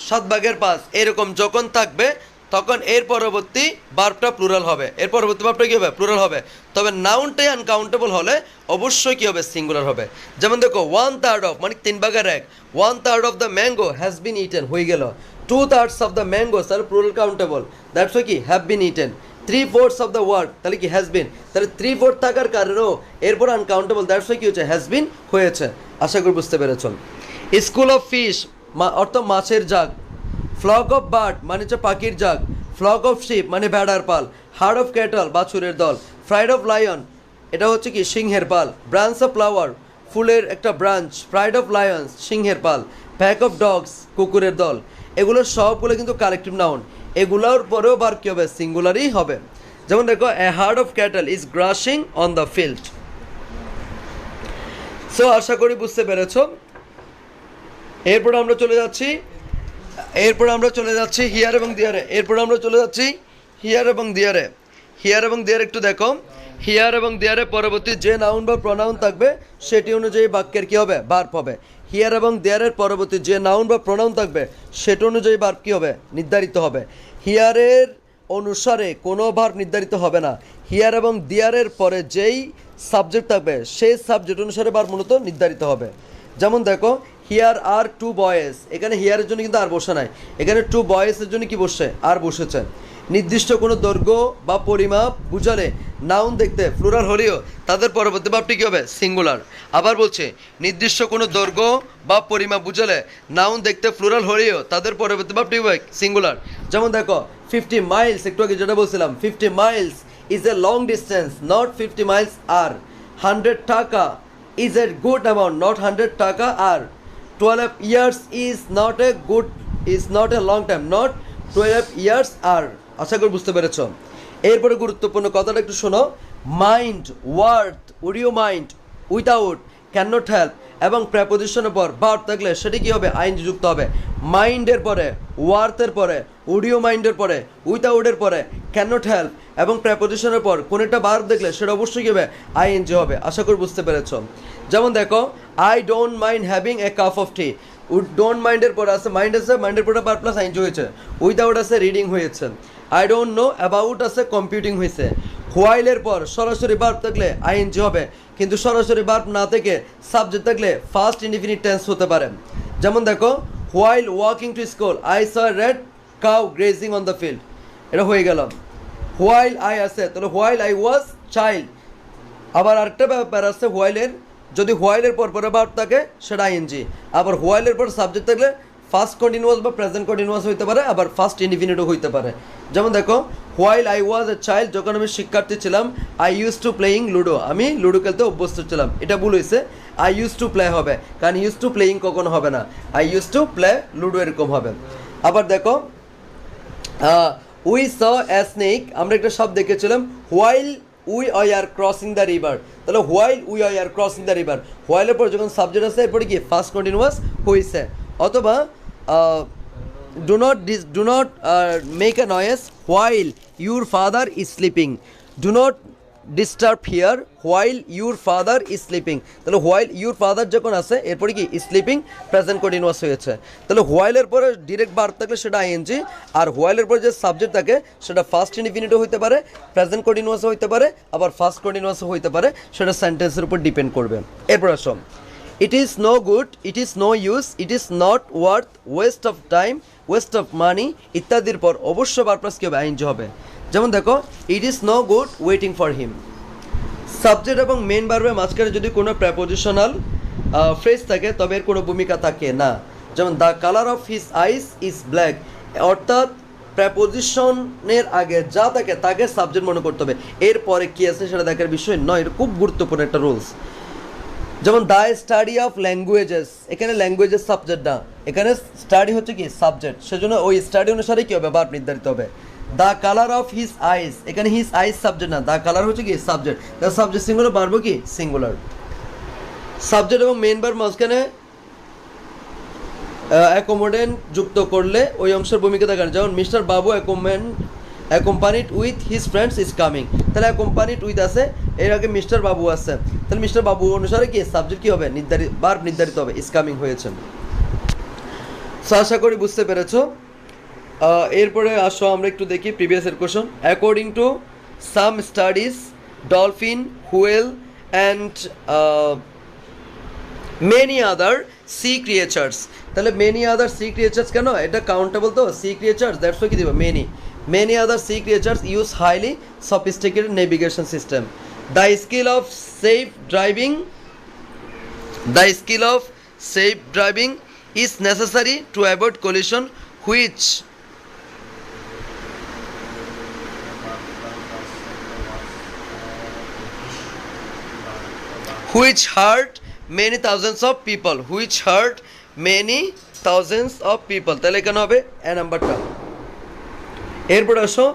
Speaker 1: 7/5 এরকম যখন থাকবে তখন এর পরবর্তী ভার্বটা প্লুরাল হবে, এর পরবর্তী ভার্বটা কী হবে প্লুরাল হবে। তবে নাউনটাই আনকাউন্টেবল হলে অবশ্যই কী হবে সিঙ্গুলার হবে। যেমন দেখো 1/3 অফ মানে 3/1, 1/3 of the mango has been eaten হয়ে গেল। 2/3 of the mangoes are plural countable, that's why কি have been eaten. 3/4 of the word তাহলে কি হ্যাজ বিন, তাহলে 3/4 থাকার কারণেও এরপর আনকাউন্টেবল, দ্যাটস ওয়াই কি হচ্ছে হ্যাজ বিন হয়েছে। আশা করি বুঝতে পেরেছ। স্কুল অফ ফিশ অর্থ মাছের জাগ, ফ্লক অফ বার্ড মানে হচ্ছে পাখির জাগ, ফ্লক অফ শিপ মানে ভেড়ার পাল, হার্ড অফ ক্যাটল বাছুরের দল, ফ্রাইড অফ লায়ন এটা হচ্ছে কি সিংহের পাল, ব্রাঞ্চ অফ ফ্লাওয়ার ফুলের একটা ব্রাঞ্চ, ফ্রাইড অফ লায়ন্স সিংহের পাল, প্যাক অফ ডগস কুকুরের দল। এগুলোর সবগুলো কিন্তু কালেকটিভ নাউন, এগুলোর পরেও ভার্ব কী হবে সিঙ্গুলারই হবে। যেমন দেখো a herd of cattle is grazing on the field. So আশা করি বুঝতে পেরেছ। এরপর আমরা চলে যাচ্ছি হিয়ার এবং দিয়ারে। হিয়ার এবং দিয়ারে একটু দেখো। হিয়ার এবং দিয়ারে পরবর্তী যে নাউন বা প্রনাউন থাকবে সেটি অনুযায়ী বাক্যের কী হবে ভার্ব হবে। হিয়ার এবং দেয়ারের পরবর্তী যে নাউন বা প্রনাউন থাকবে সেটা অনুযায়ী ভার্ব কী হবে নির্ধারিত হবে। হিয়ারের অনুসারে কোনো ভার্ব নির্ধারিত হবে না। হিয়ার এবং দিয়ারের পরে যেই সাবজেক্ট থাকবে সেই সাবজেক্ট অনুসারে ভার্ব মূলত নির্ধারিত হবে। যেমন দেখো হিয়ার আর 2 বয়েজ, এখানে হিয়ারের জন্য কিন্তু আর বসে নাই, এখানে 2 বয়েজের জন্য কি বসছে আর বসেছে। নির্দিষ্ট কোনো দৈর্ঘ্য বা পরিমাপ বুঝালে নাউন দেখতে প্লুরাল হলেও তাদের পরবর্তী ভাবটি কী হবে সিঙ্গুলার। আবার বলছে নির্দিষ্ট কোনো দৈর্ঘ্য বা পরিমাপ বুঝালে নাউন দেখতে প্লুরাল হলেও তাদের পরবর্তী ভাবটি হবে সিঙ্গুলার। যেমন দেখো 50 মাইলস, একটু আগে যেটা বলছিলাম 50 miles is a long distance, not 50 miles are. 100 টাকা is a good amount, not 100 টাকা আর। 12 years is not a long time, not 12 years আর। আশা করি বুঝতে পেরেছ। এরপরে গুরুত্বপূর্ণ কথাটা একটু শোনো। Mind worth would you mind without can not help এবং প্রেপোজিশনের পর ভার্ব থাকলে সেটি কী হবে আইএনজি যুক্ত হবে। মাইন্ডের পরে ওয়ার্থের পরে উড ইউ মাইন্ডের পরে উইথাউটের পরে ক্যান নট হেল্প এবং প্রেপোজিশনের পর কোন একটা ভার্ব দেখলে সেটা অবশ্যই কী হবে আইএনজি হবে। আশা করি বুঝতে পেরেছ। যেমন দেখো I don't mind having a cup of tea, don't মাইন্ডের পরে আছে মাইন্ড আছে, মাইন্ডের পরে ভার্ব প্লাস আইএনজি হয়েছে। উইথাউট আছে রিডিং হয়েছে। আই ডোন্ট নো অ্যাবাউট আছে কম্পিউটিং হয়েছে। হোয়াইলের পর সরাসরি ভার্ব থাকলে আইএনজি হবে, কিন্তু সরাসরি ভার্ব না থেকে সাবজেক্ট থাকলে ফার্স্ট ইনডিফিনিট টেন্স হতে পারে। যেমন দেখো while walking to school I saw red cow grazing on the field, এটা হয়ে গেল। হোয়াইল আই আছে তাহলে হোয়াইল আই ওয়াজ চাইল্ড। আবার আরেকটা ব্যাপার আছে হোয়াইলের, যদি হোয়াইলের পর পরে ভার্ব থাকে সেটা আইএনজি, আবার হোয়াইলের পর সাবজেক্ট থাকলে ফার্স্ট কন্টিনিউয়াস বা প্রেজেন্ট কন্টিনিউয়াস হইতে পারে, আবার ফার্স্ট ইনডিফিনিটও হইতে পারে। যেমন দেখো while I was a child, যখন আমি শিক্ষার্থী ছিলাম I use to playing ludo, আমি লুডো খেলতে অভ্যস্ত ছিলাম। এটা ভুল হয়েছে, আই ইউজ টু প্লে হবে, কারণ ইউজ টু প্লেয়িং কখনো হবে না, I use to play ludo এরকম হবে। আবার দেখো উই স এ স্নেক, আমরা একটা শব্দ দেখেছিলাম while we are crossing the river, তাহলে while we are crossing the river, হোয়াইলের পর যখন সাবজেক্ট আছে এরপরে কি ফার্স্ট কন্টিনিউয়াস হয়েছে। অথবা do not make a noise while your father is sleeping, do not disturb here while your father is sleeping, তাহলে while your father যখন আছে এরপরে কি স্লিপিং প্রেজেন্ট কন্টিনিউয়াস হয়েছে। তাহলে হোয়াইলের পরে ডিরেক্ট ভার্ব থাকলে সেটা আইএনজি, আর হোয়াইলের পরে যে সাবজেক্ট থাকে সেটা ফার্স্ট ইনডিফিনিটও হইতে পারে, প্রেজেন্ট কন্টিনিউয়াসও হইতে পারে, আবার ফার্স্ট কন্টিনিউয়াসও হইতে পারে, সেটা সেন্টেন্সের উপর ডিপেন্ড করবে। এরপর আসো it is no good, it is no use, it is not worth, waste of time, waste of money ইত্যাদির পর অবশ্য ভার্ব প্লাস কী হবে আইএনজি হবে। যেমন দেখো it is no good waiting for him. Subject এবং মেন ভার্বের মাঝখানে যদি কোনো প্রেপোজিশনাল ফ্রেজ থাকে তবে এর কোনো ভূমিকা থাকে না। যেমন the colour of his eyes is black, অর্থাৎ প্রেপোজিশনের আগে যা থাকে তাকে সাবজেক্ট মনে করতে হবে, এরপরে কী আছে সেটা দেখার বিষয় নয়, এটা খুব গুরুত্বপূর্ণ একটা রুলস। যেমন দ্য স্টাডি অফ ল্যাঙ্গুয়েজেস, এখানে ল্যাঙ্গুয়েজেস সাবজেক্ট না, এখানে স্টাডি হচ্ছে কি সাবজেক্ট, সেজন্য ওই স্টাডি অনুসারে কী হবে ভার্ব নির্ধারিত হবে। The colour of his eyes, এখানে হিজ আইস সাবজেক্ট না, দ্য কালার হচ্ছে কি সাবজেক্ট, তার সাবজেক্ট সিঙ্গুলার ভার্ব কি সিঙ্গুলার। সাবজেক্ট এবং মেইন ভার্ব মাঝখানে অ্যাকোমোডেন্ট যুক্ত করলে ওই অংশের ভূমিকা দেখান, যেমন mister Babu accompanied with his friends is coming, তাহলে অ্যাকোম্পানিড উইথ আছে, এর আগে মিস্টার বাবু আছে, তাহলে মিস্টার বাবু অনুসারে কি সাবজেক্ট কী হবে, নির্ধারিত হবে, ইজ কামিং হয়েছে। সো আশা করি বুঝতে পেরেছ। এরপরে আসো আমরা একটু দেখি প্রিভিয়াসের question. According to some studies dolphin, whale and many other sea creatures, তাহলে মেনি আদার সি ক্রিয়েচার্স কেন, এটা কাউন্টেবল তো সি ক্রিয়েচার্স, দ্যাটস ওয়াই কি দিব many other sea creatures use highly sophisticated navigation system. The skill of safe driving is necessary to avoid collision which hurt many thousands of people, তাহলে কেন হবে এ নাম্বারটা। এরপর আসো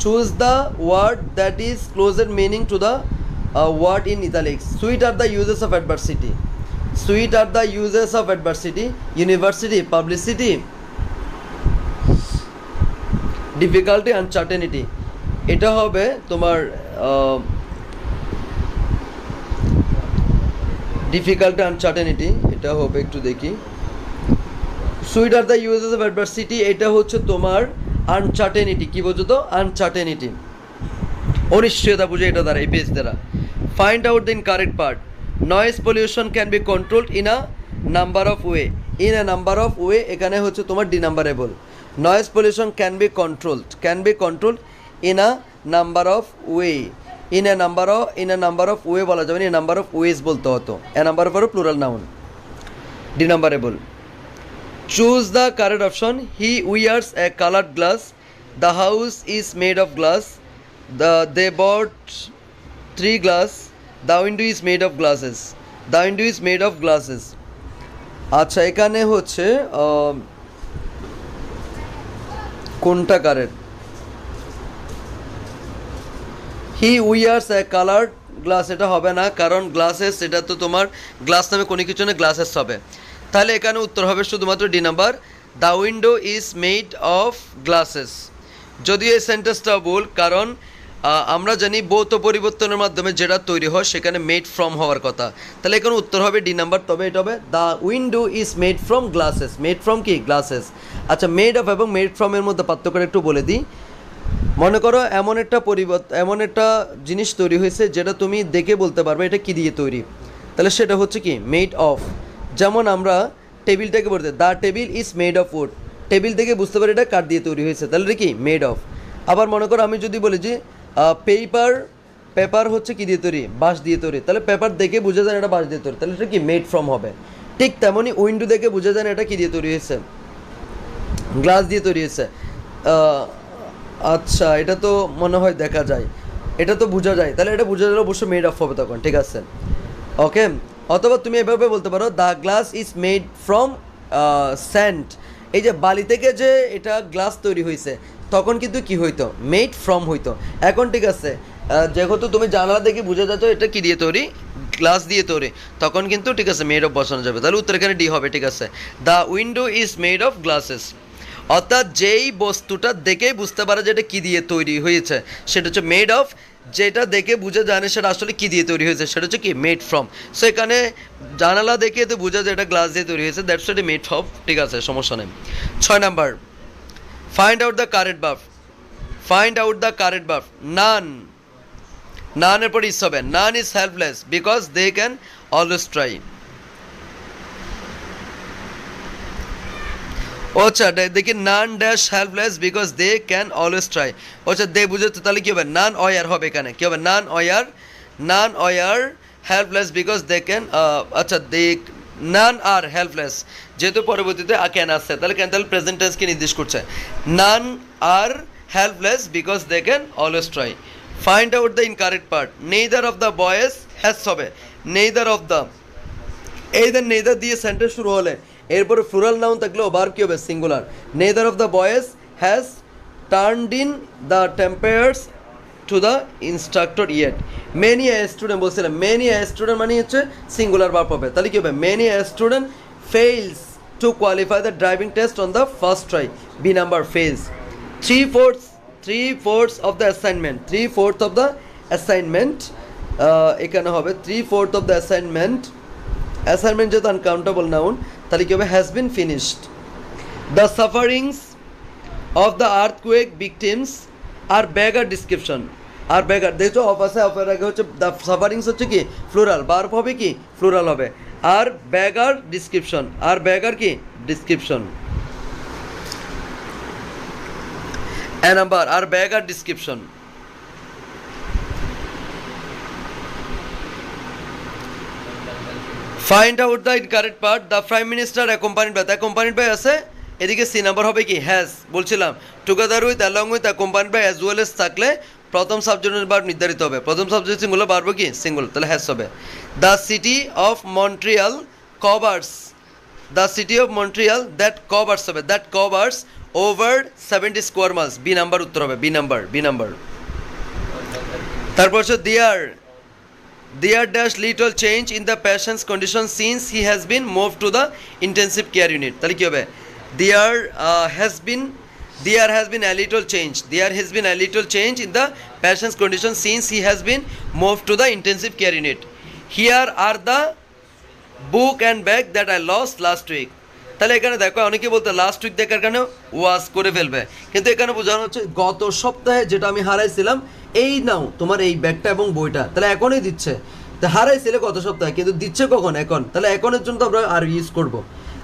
Speaker 1: choose the word that is ক্লোজের meaning to the word in italics. Sweet are the uses of adversity, university, publicity, difficulty, uncertainty, এটা হবে তোমার ডিফিকাল্টি, আনসার্টেনিটি, এটা হবে একটু দেখি। Sweet are the uses of adversity, এটা হচ্ছে তোমার আনসার্টেনিটি, কি বোঝো তো, আনসার্টেনিটি, অনিশ্চয়তা বুঝে এটা দ্বারা, এই পেজ দ্বারা। Find out the incorrect part. Noise pollution can be controlled in a number of way, এখানে হচ্ছে তোমার ডিনাম্বারেবল। Noise pollution can be controlled in a number of way, in a number of way বলা যাবে না, এ নাম্বার অফ ওয়েজ বলতে হতো, a number of plural noun, ডিনাম্বারেবল। Choose the correct option. He wears a coloured glass, the house is made of glass, they bot 3 glass, the window is made of glasses, আচ্ছা এখানে হচ্ছে কোনটা correct, he wears a coloured glass, এটা হবে না, কারণ গ্লাসেস এটা তো তোমার গ্লাস নামে কোনো কিছু না, গ্লাসেস হবে, তাহলে এখানে উত্তর হবে শুধুমাত্র D number, the window is made of glasses. যদিও এই সেন্টেন্সটা ভুল, কারণ আমরা জানি ভৌত পরিবর্তনের মাধ্যমে যেটা তৈরি হয় সেখানে মেড ফ্রম হওয়ার কথা, তাহলে এখানে উত্তর হবে ডি নাম্বার, তবে এটা হবে the window is made from glasses, made from কি গ্লাসেস। আচ্ছা মেড অফ এবং মেড ফ্রমের মধ্যে পার্থক্য একটু বলে দিই। মনে করো এমন একটা জিনিস তৈরি হয়েছে যেটা তুমি দেখে বলতে পারবে এটা কী দিয়ে তৈরি, তাহলে সেটা হচ্ছে কি মেড অফ। যেমন আমরা টেবিলটাকে বলতে the table is made of wood, table থেকে বুঝতে পারি এটা কাঠ দিয়ে তৈরি হয়েছে, তাহলে এটা কি মেড অফ। আবার মনে করো আমি যদি বলি যে পেপার হচ্ছে কী দিয়ে তৈরি, বাঁশ দিয়ে তৈরি, তাহলে পেপার দেখে বুঝে যান এটা বাঁশ দিয়ে তৈরি, তাহলে এটা কি মেড ফ্রম হবে। ঠিক তেমনই উইন্ডো দেখে বুঝে যান এটা কী দিয়ে তৈরি হয়েছে, গ্লাস দিয়ে তৈরি হয়েছে। আচ্ছা এটা তো মনে হয় দেখা যায়, এটা তো বোঝা যায়, তাহলে এটা বোঝা গেলে অবশ্যই মেড অফ হবে তখন, ঠিক আছে ওকে। অথবা তুমি এভাবে বলতে পারো the glass is made from sand, এই যে বালি থেকে যে এটা গ্লাস তৈরি হয়েছে তখন কিন্তু কি হইতো, মেড ফ্রম হইতো। এখন ঠিক আছে যেহেতু তুমি জানালা দেখে বুঝে যাচ্ছ এটা কি দিয়ে তৈরি, গ্লাস দিয়ে তৈরি, তখন কিন্তু ঠিক আছে মেড অফ বসানো যাবে, তাহলে উত্তর এখানে ডি হবে, ঠিক আছে। The window is made of glasses, অর্থাৎ যেই বস্তুটা দেখেই বুঝতে পারে যে এটা কী দিয়ে তৈরি হয়েছে সেটা হচ্ছে মেড অফ, যেটা দেখে বুঝে জানে সেটা আসলে কী দিয়ে তৈরি হয়েছে সেটা হচ্ছে কি মেড ফ্রম। সো এখানে জানালা দেখে তো বোঝা যায় এটা গ্লাস দিয়ে তৈরি হয়েছে, দ্যাটস ওয়াট মেড অফ, ঠিক আছে সমস্যা নেই। 6 number, find out the correct verb. নানের পর ইস হবে, none is helpless because they can always try. আচ্ছা দেখি none dash helpless because they can always try, আচ্ছা দে বুঝেছে তাহলে কী হবে, নান অয়ার হবে, এখানে কী হবে, none are helpless because they can, আচ্ছা দে নান আর হেল্পলেস, যেহেতু পরবর্তীতে ক্যান আসছে তাহলে ক্যান, তাহলে প্রেজেন্ট টেন্সকে নির্দেশ করছে, none are helpless because they can always try. Find out the incorrect part. Neither of the boys has হবে, নেইদার অফ দ্য, নেইদার দিয়ে সেন্টেন্স শুরু হলে এরপরে ফ্লুরাল নাউন থাকলেও ভার্ব কী হবে, singular. Neither of the boys has turned in the term papers to the instructor yet. Many a student বলছিলাম, মেনি এ স্টুডেন্ট মানে হচ্ছে সিঙ্গুলার ভার্ব হবে, তাহলে কী হবে, many a student fails to qualify the driving test on the first try. B number fails. 3/4 of the assignment. 3/4 of the assignment. এখানে হবে 3/4 of the assignment. Assignment যেহেতু uncountable noun, তাহলে কি হবে has been finished. The sufferings of the earthquake victims are beggar description. আর beggar দেখছো অফ আছে, অফের আগে হচ্ছে the sufferings হচ্ছে কি প্লুরাল, ভার্ব হবে কি প্লুরাল হবে। আর beggar description, আর beggar কি description। A number R beggar description। Find out the incorrect part. The prime minister accompanied by আছে, এদিকে সি নাম্বার হবে কি হ্যাজ। বলছিলাম together with, along with, accompanied by, as well as থাকলে প্রথম সাবজেক্টের ভার্ব নির্ধারিত হবে। প্রথম সাবজেক্ট সিঙ্গুলার, ভার্ব কি সিঙ্গুলার, তাহলে হ্যাজ হবে। The city of Montreal covers, the city of Montreal that covers হবে, that covers over 70 square miles. B number উত্তর হবে, বি নাম্বার। তারপর হচ্ছে There dash little change in the patient's condition since he has been moved to the intensive care unit. তাহলে কি হবে? There has been a little change. There has been a little change in the patient's condition since he has been moved to the intensive care unit. Here are the book and bag that I lost last week. তাহলে এখানে দেখো অনেকে বলতে লাস্ট উইক দেখার কারণে ওয়াজ করে ফেলবে, কিন্তু এখানে বোঝানো হচ্ছে গত সপ্তাহে যেটা আমি হারাইছিলাম, এই নাও তোমার এই ব্যাগটা এবং বইটা। তাহলে এখনই দিচ্ছে, তা হারাইছিলে গত সপ্তাহে, কিন্তু দিচ্ছে কখন? এখন। তাহলে এখনের জন্য তো আমরা আর ইউজ করবো,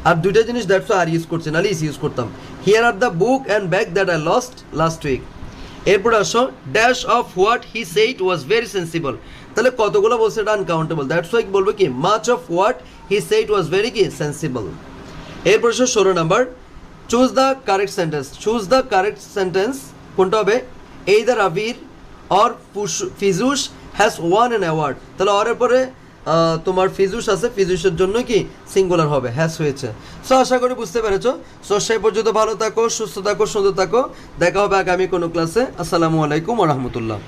Speaker 1: আর দুইটা জিনিস দ্যাটস আর ইউজ করছি, নাহলে ইউজ করতাম। Here are the book and bag that I lost last week. এরপরে আসো dash of what he said was very sensible. তাহলে কতগুলো বলছে এটা আনকাউন্টেবল, দ্যাটস ওয়াই বলবো কি much of what he said was very কি সেন্সিবল। এরপর 16 number choose the correct sentence. Choose the correct sentence কোনটা হবে? এইদার আবির অর ফিজুস হ্যাজ ওয়ান অ্যান অ্যাওয়ার্ড। তাহলে অরের পরে তোমার ফিজুস আছে, ফিজুসের জন্য কি সিঙ্গুলার হবে, হ্যাজ হয়েছে। সো আশা করি বুঝতে পেরেছো। সো সেই পর্যন্ত ভালো থাকো, সুস্থ থাকো, সুন্দর থাকো। দেখা হবে আগামী কোনো ক্লাসে। আসসালামু আলাইকুম ওয়া রাহমাতুল্লাহ।